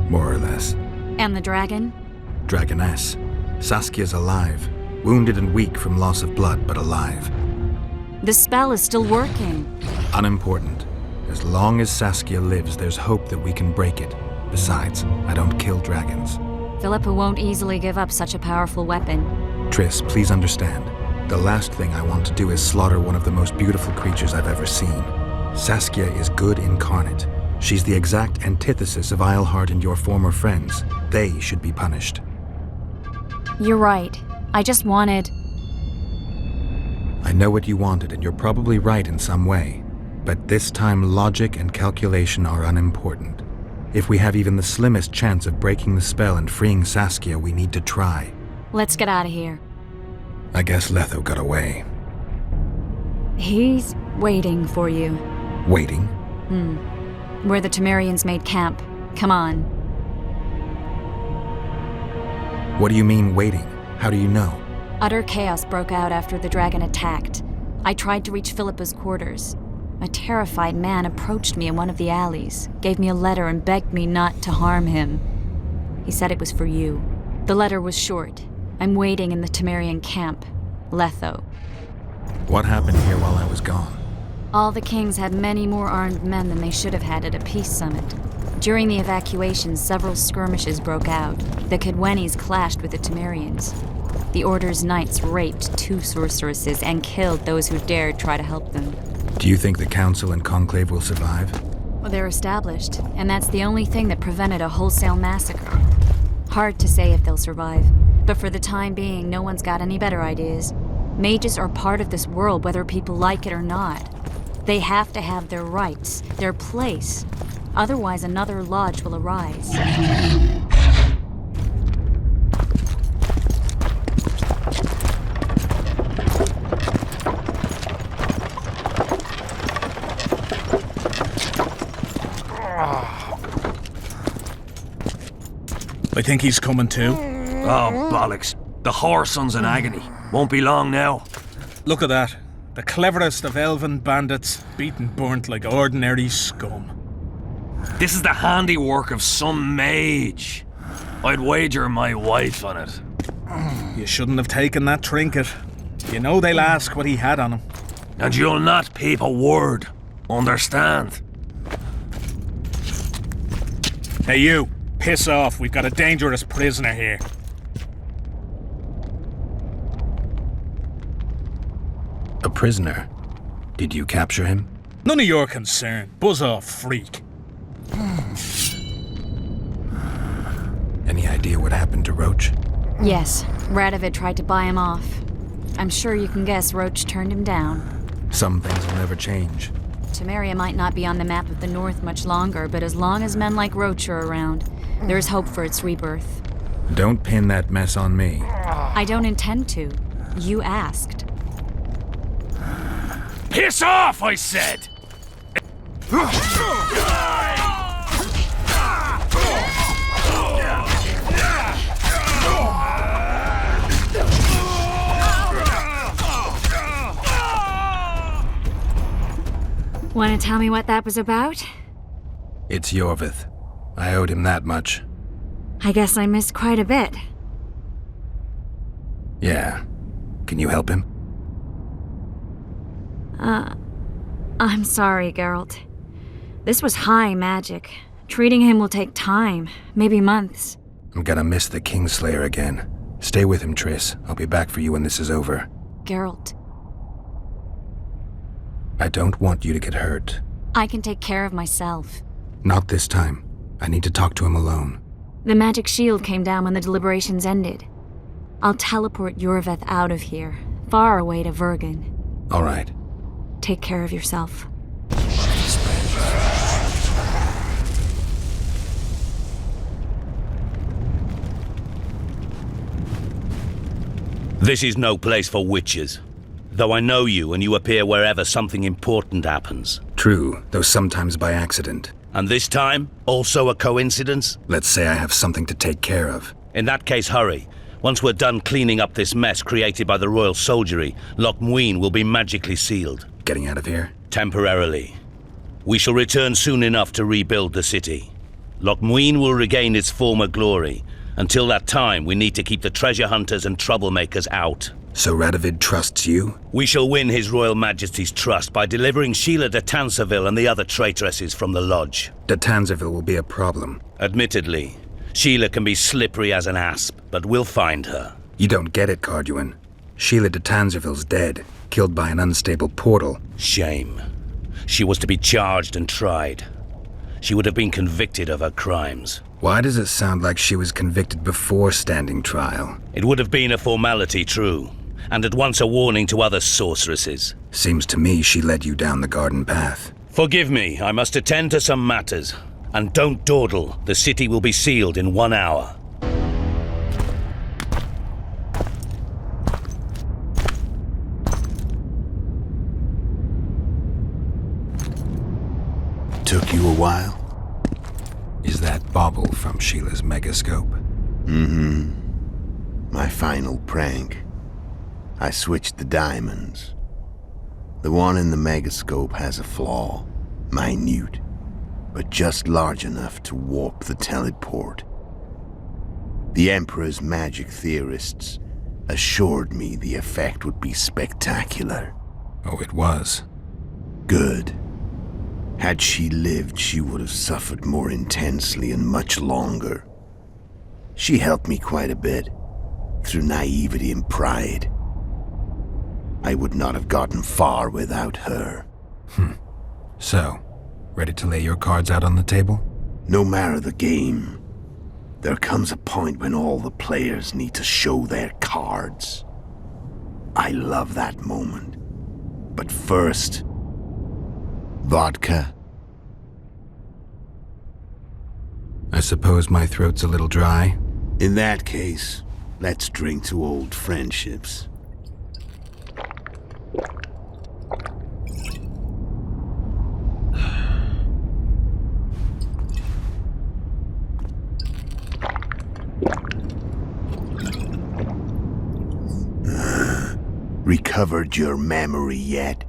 More or less. And the dragon? Dragoness. Saskia's alive. Wounded and weak from loss of blood, but alive. The spell is still working. Unimportant. As long as Saskia lives, there's hope that we can break it. Besides, I don't kill dragons. Philippa won't easily give up such a powerful weapon. Triss, please understand. The last thing I want to do is slaughter one of the most beautiful creatures I've ever seen. Saskia is good incarnate. She's the exact antithesis of Eilhart and your former friends. They should be punished. You're right. I just wanted... I know what you wanted, and you're probably right in some way. But this time, logic and calculation are unimportant. If we have even the slimmest chance of breaking the spell and freeing Saskia, we need to try. Let's get out of here. I guess Letho got away. He's waiting for you. Waiting? Where the Temerians made camp. Come on. What do you mean, waiting? How do you know? Utter chaos broke out after the dragon attacked. I tried to reach Philippa's quarters. A terrified man approached me in one of the alleys, gave me a letter and begged me not to harm him. He said it was for you. The letter was short. I'm waiting in the Temerian camp. Letho. What happened here while I was gone? All the kings had many more armed men than they should have had at a peace summit. During the evacuation, several skirmishes broke out. The Cadwenis clashed with the Temerians. The Order's knights raped 2 sorceresses and killed those who dared try to help them. Do you think the Council and Conclave will survive? Well, they're established, and that's the only thing that prevented a wholesale massacre. Hard to say if they'll survive, but for the time being, no one's got any better ideas. Mages are part of this world, whether people like it or not. They have to have their rights, their place. Otherwise, another lodge will arise. I think he's coming too. Oh, bollocks. The whoreson's in agony. Won't be long now. Look at that. The cleverest of elven bandits, beaten burnt like ordinary scum. This is the handiwork of some mage. I'd wager my wife on it. You shouldn't have taken that trinket. You know they'll ask what he had on him. And you'll not peep a word. Understand? Hey you, piss off. We've got a dangerous prisoner here. A prisoner? Did you capture him? None of your concern. Buzz off, freak. Any idea what happened to Roach? Yes, Radovid tried to buy him off. I'm sure you can guess Roach turned him down. Some things will never change. Temeria might not be on the map of the North much longer, but as long as men like Roach are around, there is hope for its rebirth. Don't pin that mess on me. I don't intend to. You asked. Piss off, I said! Want to tell me what that was about? It's Yorvith. I owed him that much. I guess I missed quite a bit. Yeah. Can you help him? I'm sorry, Geralt. This was high magic. Treating him will take time, maybe months. I'm gonna miss the Kingslayer again. Stay with him, Triss. I'll be back for you when this is over. Geralt, I don't want you to get hurt. I can take care of myself. Not this time. I need to talk to him alone. The magic shield came down when the deliberations ended. I'll teleport Yorvith out of here, far away to Vergen. All right. Take care of yourself. This is no place for witches. Though I know you and you appear wherever something important happens. True, though sometimes by accident. And this time, also a coincidence? Let's say I have something to take care of. In that case, hurry. Once we're done cleaning up this mess created by the royal soldiery, Loch Muin will be magically sealed. Getting out of here? Temporarily. We shall return soon enough to rebuild the city. Loch Muin will regain its former glory. Until that time, we need to keep the treasure hunters and troublemakers out. So Radovid trusts you? We shall win His Royal Majesty's trust by delivering Sheila de Tansarville and the other traitresses from the Lodge. De Tansarville will be a problem. Admittedly, Sheila can be slippery as an asp, but we'll find her. You don't get it, Carduin. Sheila de Tansarville's dead, killed by an unstable portal. Shame. She was to be charged and tried. She would have been convicted of her crimes. Why does it sound like she was convicted before standing trial? It would have been a formality, true, and at once a warning to other sorceresses. Seems to me she led you down the garden path. Forgive me, I must attend to some matters. And don't dawdle, the city will be sealed in 1 hour. Took you a while? Is that bauble from Sheila's megascope? Mm-hmm. My final prank. I switched the diamonds. The one in the megascope has a flaw. Minute. But just large enough to warp the teleport. The Emperor's magic theorists assured me the effect would be spectacular. Oh, it was. Good. Had she lived, she would have suffered more intensely and much longer. She helped me quite a bit, through naivety and pride. I would not have gotten far without her. So, ready to lay your cards out on the table? No matter the game, there comes a point when all the players need to show their cards. I love that moment. But first, vodka? I suppose my throat's a little dry. In that case, let's drink to old friendships. recovered your memory yet?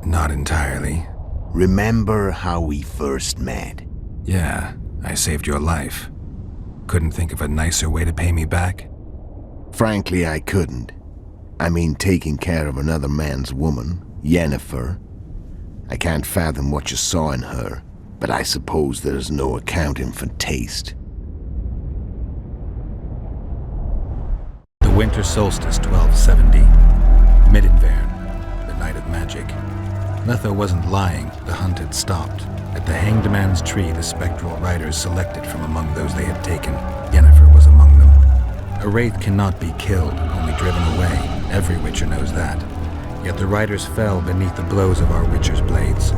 Not entirely. Remember how we first met? Yeah, I saved your life. Couldn't think of a nicer way to pay me back? Frankly, I couldn't. I mean, taking care of another man's woman, Yennefer. I can't fathom what you saw in her, but I suppose there's no accounting for taste. The winter solstice, 1270. Midinvern, the night of magic. Letho wasn't lying, the hunt had stopped. At the Hanged Man's Tree, the spectral riders selected from among those they had taken. Yennefer was among them. A wraith cannot be killed, only driven away. Every Witcher knows that. Yet the riders fell beneath the blows of our Witcher's blades.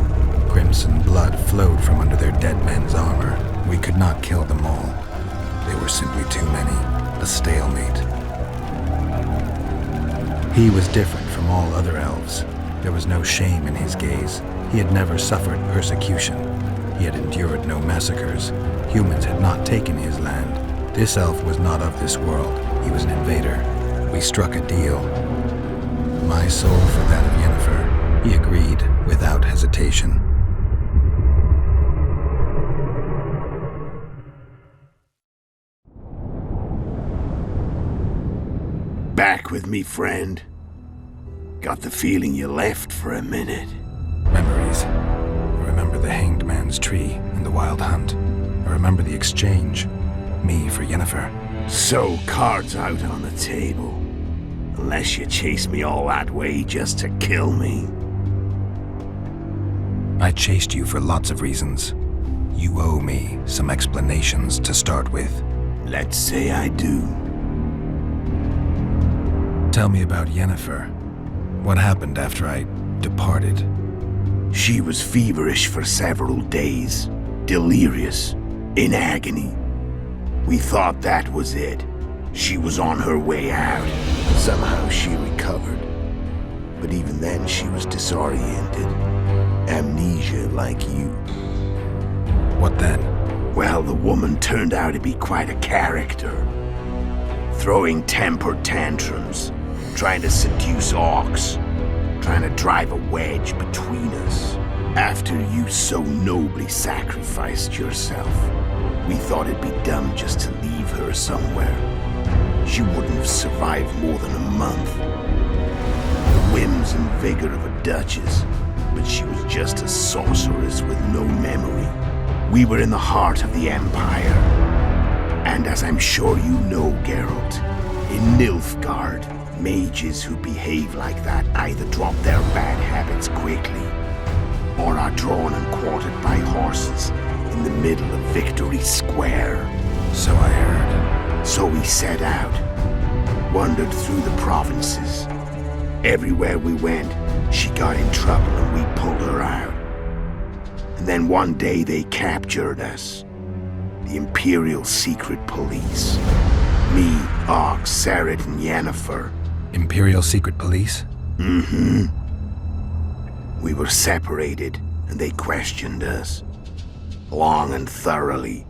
Crimson blood flowed from under their dead men's armor. We could not kill them all. They were simply too many. A stalemate. He was different from all other elves. There was no shame in his gaze. He had never suffered persecution. He had endured no massacres. Humans had not taken his land. This elf was not of this world. He was an invader. We struck a deal. My soul for that of Yennefer. He agreed without hesitation. Back with me, friend. Got the feeling you left for a minute. Memories. I remember the Hanged Man's Tree and the Wild Hunt. I remember the exchange. Me for Yennefer. So, cards out on the table. Unless you chase me all that way just to kill me. I chased you for lots of reasons. You owe me some explanations to start with. Let's say I do. Tell me about Yennefer. What happened after I departed? She was feverish for several days. Delirious. In agony. We thought that was it. She was on her way out. Somehow she recovered. But even then she was disoriented. Amnesia like you. What then? Well, the woman turned out to be quite a character. Throwing temper tantrums. Trying to seduce orcs. Trying to drive a wedge between us. After you so nobly sacrificed yourself, we thought it'd be dumb just to leave her somewhere. She wouldn't have survived more than a month. The whims and vigor of a duchess, but she was just a sorceress with no memory. We were in the heart of the Empire. And as I'm sure you know, Geralt, in Nilfgaard, mages who behave like that either drop their bad habits quickly, or are drawn and quartered by horses in the middle of Victory Square. So I heard. So we set out, wandered through the provinces. Everywhere we went, she got in trouble and we pulled her out. And then one day they captured us. The Imperial Secret Police. Me, Ark, Serret, and Yennefer. Imperial Secret Police? Mm-hmm. We were separated, and they questioned us. Long and thoroughly,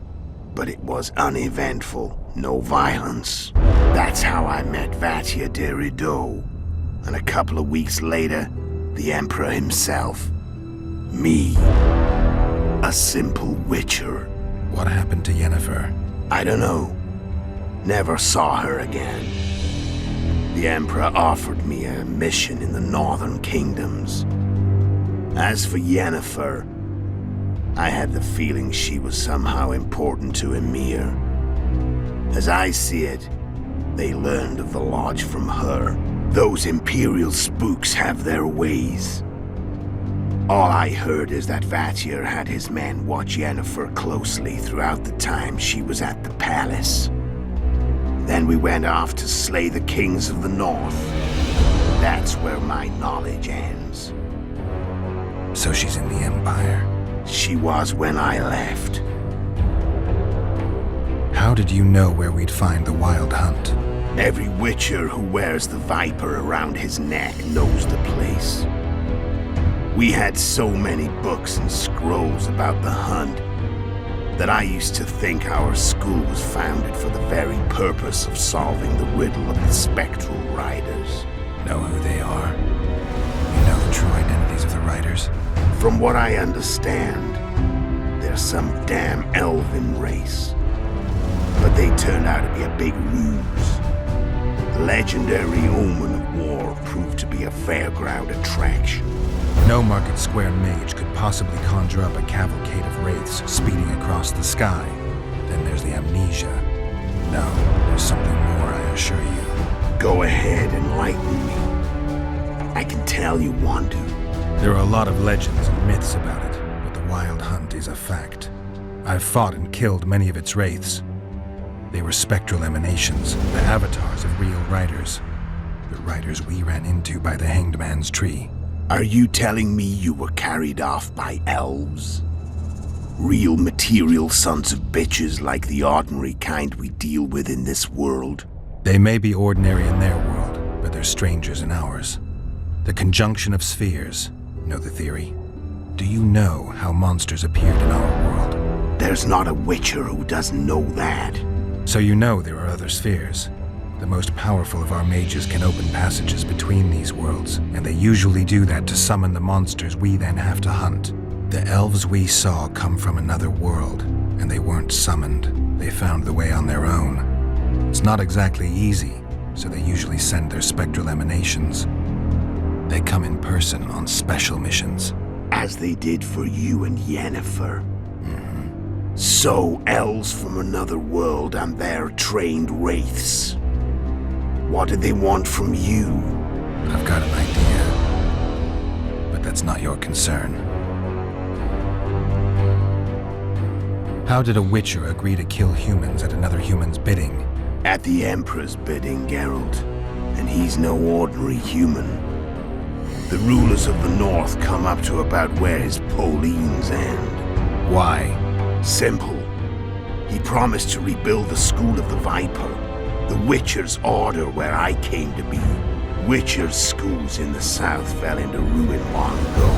but it was uneventful, no violence. That's how I met Vatia de Rideau, and a couple of weeks later, the Emperor himself. Me. A simple witcher. What happened to Yennefer? I don't know. Never saw her again. The Emperor offered me a mission in the northern kingdoms. As for Yennefer, I had the feeling she was somehow important to Emir. As I see it, they learned of the Lodge from her. Those Imperial spooks have their ways. All I heard is that Vatir had his men watch Yennefer closely throughout the time she was at the palace. Then we went off to slay the kings of the north. That's where my knowledge ends. So she's in the Empire? She was when I left. How did you know where we'd find the Wild Hunt? Every Witcher who wears the Viper around his neck knows the place. We had so many books and scrolls about the hunt that I used to think our school was founded for the very purpose of solving the riddle of the spectral riders. know who they are? You know the true identities of the riders? From what I understand, they're some damn elven race. But they turned out to be a big ruse. The legendary Omen of War proved to be a fairground attraction. No Market Square mage could possibly conjure up a cavalcade of wraiths speeding across the sky. Then there's the amnesia. No, there's something more, I assure you. Go ahead, enlighten me. I can tell you want to. There are a lot of legends and myths about it, but the Wild Hunt is a fact. I've fought and killed many of its wraiths. They were spectral emanations, the avatars of real riders. The riders we ran into by the Hanged Man's Tree. Are you telling me you were carried off by elves? Real material sons of bitches like the ordinary kind we deal with in this world? They may be ordinary in their world, but they're strangers in ours. The conjunction of spheres. Know the theory? Do you know how monsters appeared in our world? There's not a witcher who doesn't know that. So you know there are other spheres. The most powerful of our mages can open passages between these worlds, and they usually do that to summon the monsters we then have to hunt. The elves we saw come from another world, and they weren't summoned. They found the way on their own. It's not exactly easy, so they usually send their spectral emanations. They come in person on special missions. As they did for you and Yennefer. So, elves from another world and their trained wraiths. What did they want from you? I've got an idea, but that's not your concern. How did a witcher agree to kill humans at another human's bidding? At the Emperor's bidding, Geralt. And he's no ordinary human. The rulers of the North come up to about where his Pauline's end. Why? Simple. He promised to rebuild the School of the Viper, the Witcher's order where I came to be. Witcher's schools in the south fell into ruin long ago,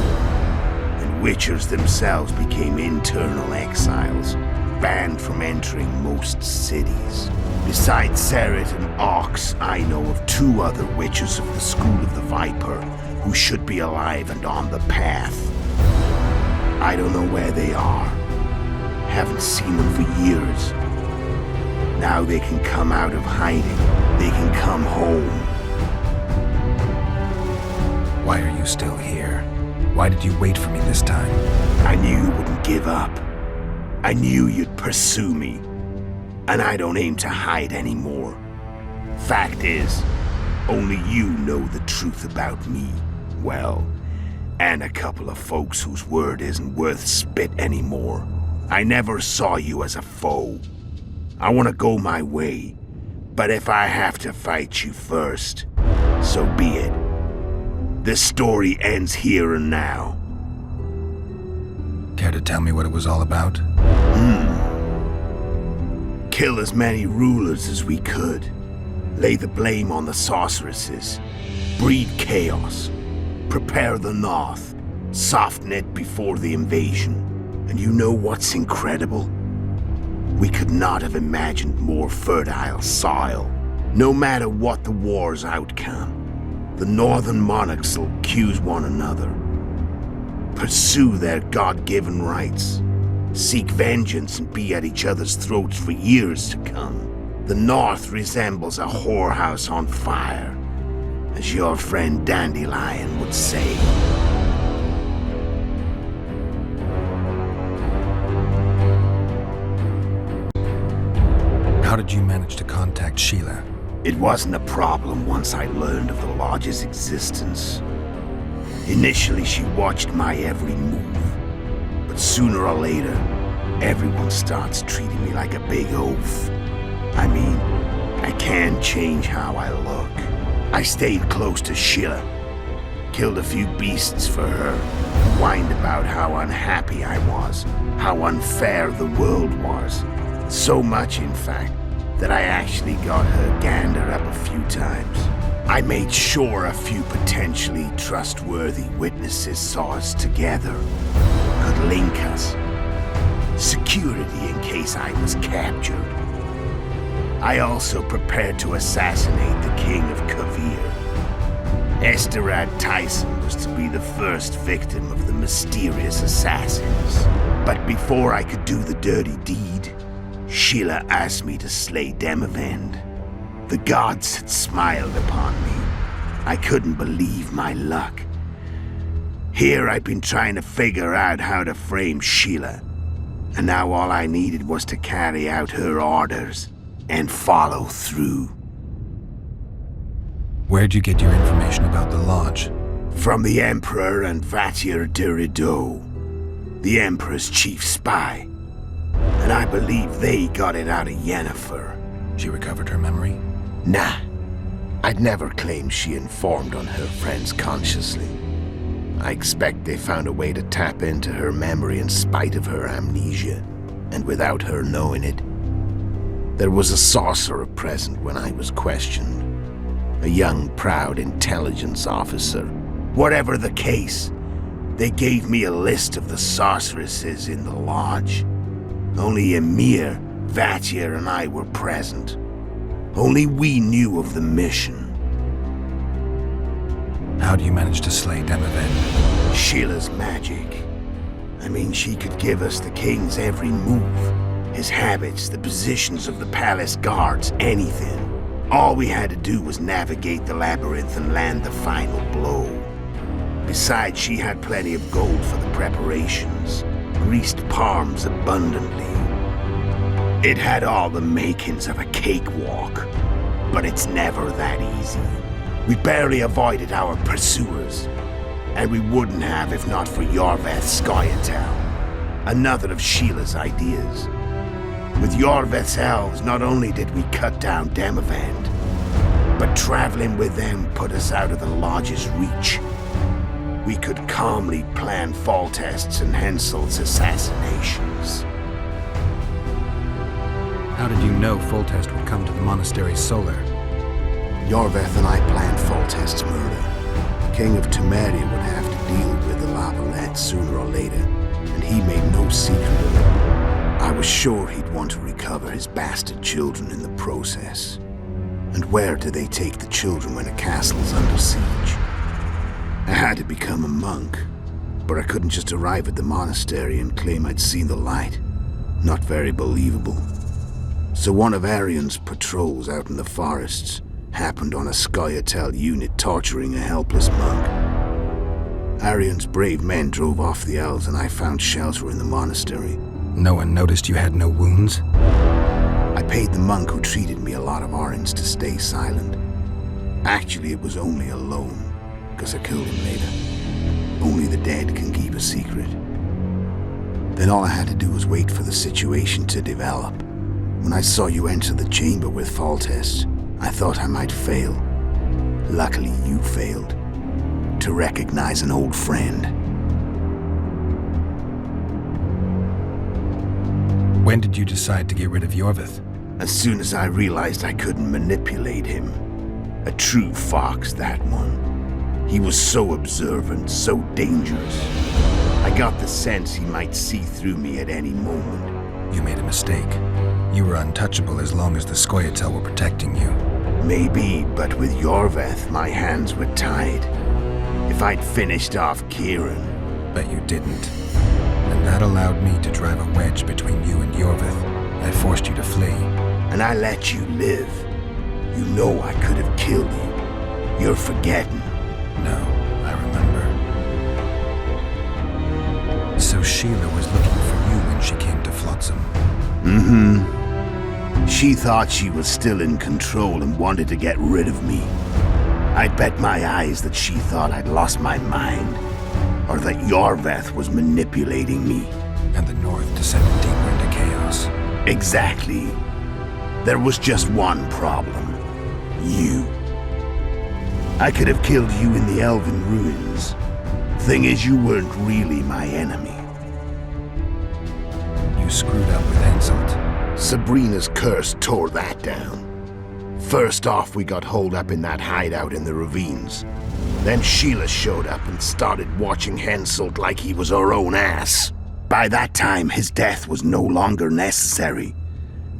and Witchers themselves became internal exiles, banned from entering most cities. Besides Seret and Ox, I know of 2 other Witchers of the School of the Viper who should be alive and on the path. I don't know where they are. Haven't seen them for years. Now they can come out of hiding. They can come home. Why are you still here? Why did you wait for me this time? I knew you wouldn't give up. I knew you'd pursue me. And I don't aim to hide anymore. Fact is, only you know the truth about me. Well, and a couple of folks whose word isn't worth spit anymore. I never saw you as a foe. I want to go my way, but if I have to fight you first, so be it. This story ends here and now. Care to tell me what it was all about? Kill as many rulers as we could. Lay the blame on the sorceresses. Breed chaos. Prepare the North. Soften it before the invasion. And you know what's incredible? We could not have imagined more fertile soil. No matter what the war's outcome, the northern monarchs will accuse one another, pursue their God-given rights, seek vengeance and be at each other's throats for years to come. The North resembles a whorehouse on fire, as your friend Dandelion would say. How did you manage to contact Sheila? It wasn't a problem once I learned of the Lodge's existence. Initially, she watched my every move. But sooner or later, everyone starts treating me like a big oaf. I mean, I can't change how I look. I stayed close to Sheila, killed a few beasts for her, whined about how unhappy I was, how unfair the world was. So much, in fact, that I actually got her gander up a few times. I made sure a few potentially trustworthy witnesses saw us together, could link us. Security in case I was captured. I also prepared to assassinate the King of Kavir. Esterad Tyson was to be the first victim of the mysterious assassins. But before I could do the dirty deed, Sheila asked me to slay Demavend. The gods had smiled upon me. I couldn't believe my luck. Here I'd been trying to figure out how to frame Sheila, and now all I needed was to carry out her orders and follow through. Where'd you get your information about the Lodge? From the Emperor and Vatir de Rideau, the Emperor's chief spy. And I believe they got it out of Yennefer. She recovered her memory? Nah. I'd never claimed she informed on her friends consciously. I expect they found a way to tap into her memory in spite of her amnesia, and without her knowing it. There was a sorcerer present when I was questioned. A young, proud intelligence officer. Whatever the case, they gave me a list of the sorceresses in the Lodge. Only Emir, Vatir, and I were present. Only we knew of the mission. How do you manage to slay Demavend? Sheila's magic. I mean, she could give us the king's every move. His habits, the positions of the palace guards, anything. All we had to do was navigate the labyrinth and land the final blow. Besides, she had plenty of gold for the preparations. Greased palms abundantly. It had all the makings of a cakewalk, but it's never that easy. We barely avoided our pursuers, and we wouldn't have if not for Yorveth Scoia'tael, another of Sheila's ideas. With Yorveth's elves, not only did we cut down Demavend, but traveling with them put us out of the Lodge's reach. We could calmly plan Foltest's and Hensel's assassinations. How did you know Foltest would come to the monastery Solar? Yorveth and I planned Foltest's murder. King of Temeria would have to deal with the Lavalette sooner or later, and he made no secret of it. I was sure he'd want to recover his bastard children in the process. And where do they take the children when a castle's under siege? I had to become a monk, but I couldn't just arrive at the monastery and claim I'd seen the light. Not very believable. So one of Arion's patrols out in the forests happened on a Scoia'tael unit torturing a helpless monk. Arion's brave men drove off the elves and I found shelter in the monastery. No one noticed you had no wounds? I paid the monk who treated me a lot of orange to stay silent. Actually, it was only a loan, because I killed him later. Only the dead can keep a secret. Then all I had to do was wait for the situation to develop. When I saw you enter the chamber with Foltest, I thought I might fail. Luckily, you failed. To recognize an old friend. When did you decide to get rid of Yorveth? As soon as I realized I couldn't manipulate him. A true fox, that one. He was so observant, so dangerous. I got the sense he might see through me at any moment. You made a mistake. You were untouchable as long as the Scoia'tael were protecting you. Maybe, but with Yorveth, my hands were tied. If I'd finished off Kieran... But you didn't. And that allowed me to drive a wedge between you and Yorveth. I forced you to flee. And I let you live. You know I could have killed you. You're forgetting. No, I remember. So Sheila was looking for you when she came to Flotsam. Mm-hmm. She thought she was still in control and wanted to get rid of me. I'd bet my eyes that she thought I'd lost my mind, or that Yorveth was manipulating me. And the North descended deeper into chaos. Exactly. There was just one problem. You. I could have killed you in the Elven ruins. Thing is, you weren't really my enemy. You screwed up with Henselt. Sabrina's curse tore that down. First off, we got holed up in that hideout in the ravines. Then Sheila showed up and started watching Henselt like he was her own ass. By that time, his death was no longer necessary.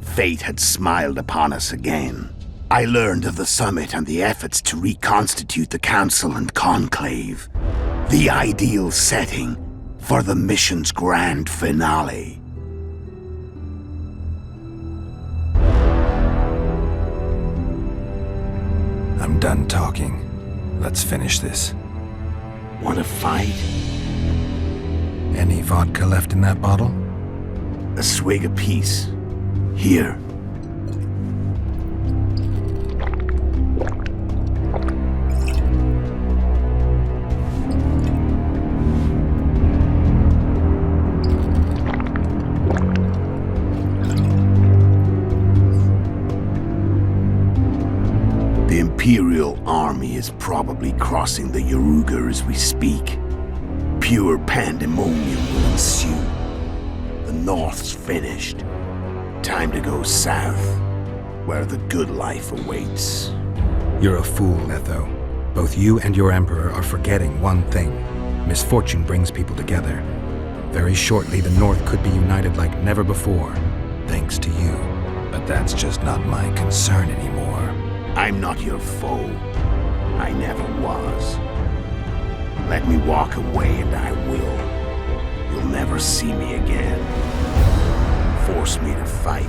Fate had smiled upon us again. I learned of the summit and the efforts to reconstitute the Council and Conclave. The ideal setting for the mission's grand finale. I'm done talking. Let's finish this. Want to fight? Any vodka left in that bottle? A swig apiece. Here. The Imperial army is probably crossing the Yaruga as we speak. Pure pandemonium will ensue. The North's finished. Time to go south, where the good life awaits. You're a fool, Letho. Both you and your Emperor are forgetting one thing. Misfortune brings people together. Very shortly, the North could be united like never before, thanks to you. But that's just not my concern anymore. I'm not your foe. I never was. Let me walk away and I will. You'll never see me again. Force me to fight,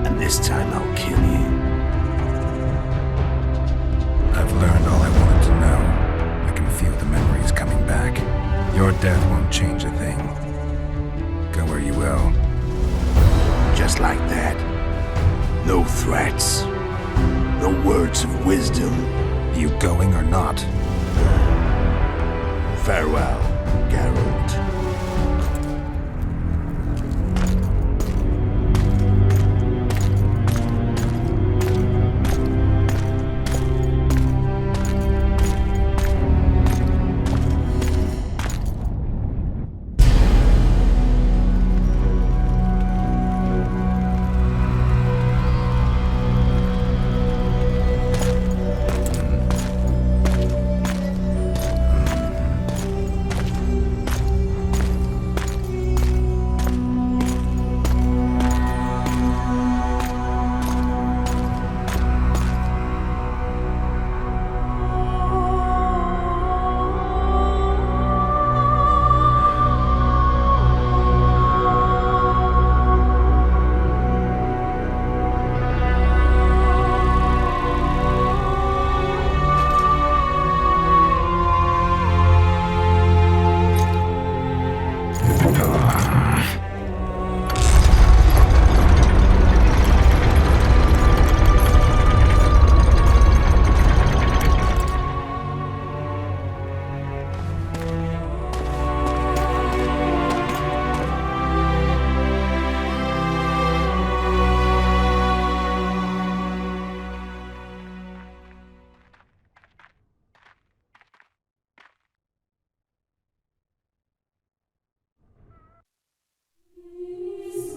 and this time I'll kill you. I've learned all I wanted to know. I can feel the memories coming back. Your death won't change a thing. Go where you will. Just like that. No threats. No words of wisdom. You going or not? Farewell, Geralt.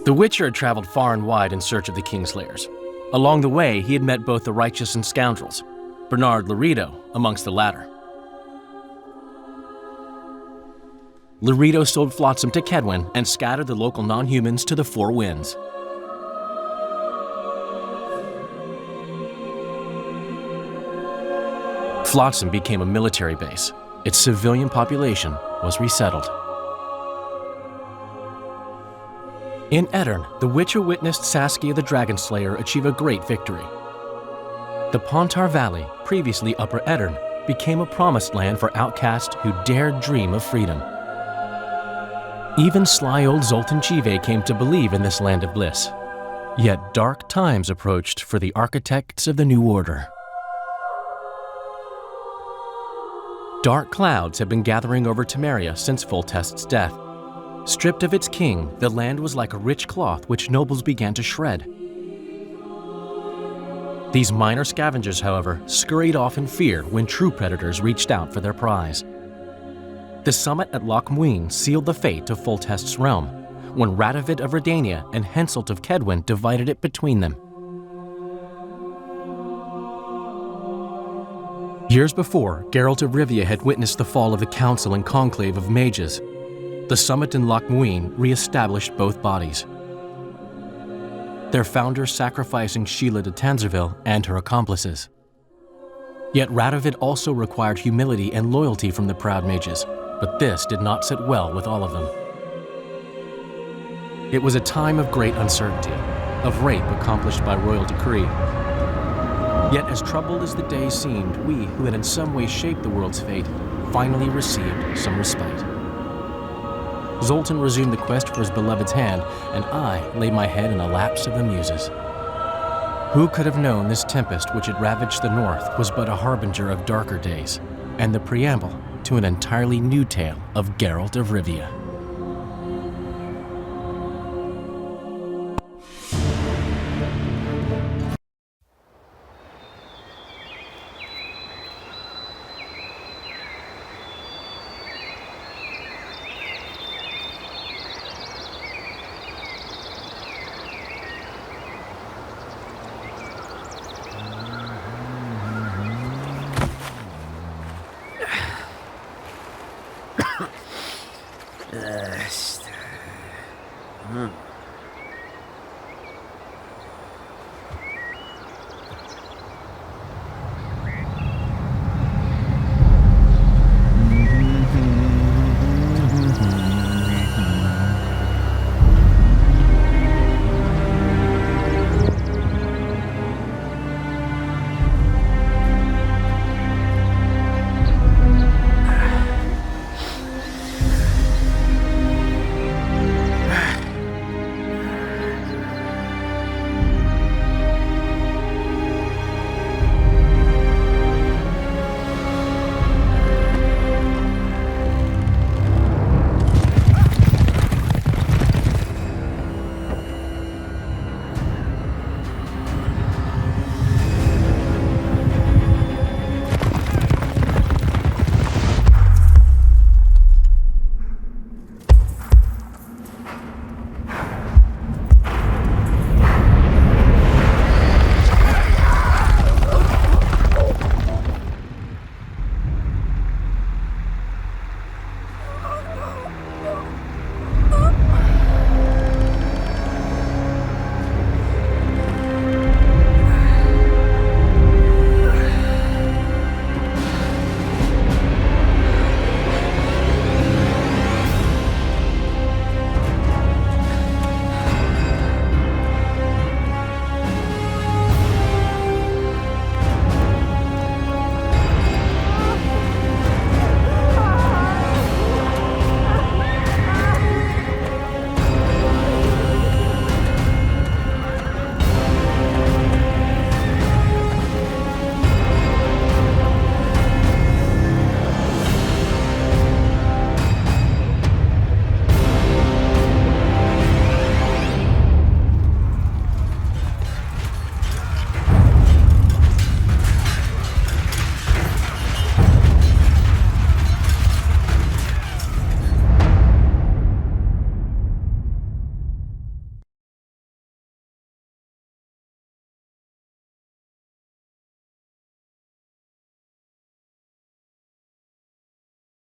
The Witcher had traveled far and wide in search of the Kingslayers. Along the way, he had met both the righteous and scoundrels, Bernard Laredo amongst the latter. Laredo sold Flotsam to Kedwin and scattered the local non-humans to the four winds. Flotsam became a military base. Its civilian population was resettled. In Edirn, the Witcher witnessed Saskia the Dragonslayer achieve a great victory. The Pontar Valley, previously Upper Edirn, became a promised land for outcasts who dared dream of freedom. Even sly old Zoltan Chive came to believe in this land of bliss. Yet dark times approached for the architects of the New Order. Dark clouds had been gathering over Temeria since Foltest's death. Stripped of its king, the land was like a rich cloth which nobles began to shred. These minor scavengers, however, scurried off in fear when true predators reached out for their prize. The summit at Loch Muin sealed the fate of Foltest's realm, when Radovid of Redania and Henselt of Kedwin divided it between them. Years before, Geralt of Rivia had witnessed the fall of the Council and Conclave of Mages. The summit in Loch Muin re-established both bodies. their founder sacrificing Sheila de Tanzerville and her accomplices. Yet Radovid also required humility and loyalty from the proud mages, but this did not sit well with all of them. It was a time of great uncertainty, of rape accomplished by royal decree. Yet as troubled as the day seemed, we, who had in some way shaped the world's fate, finally received some respite. Zoltan resumed the quest for his beloved's hand, and I laid my head in a lapse of the muses. Who could have known this tempest which had ravaged the north was but a harbinger of darker days, and the preamble to an entirely new tale of Geralt of Rivia.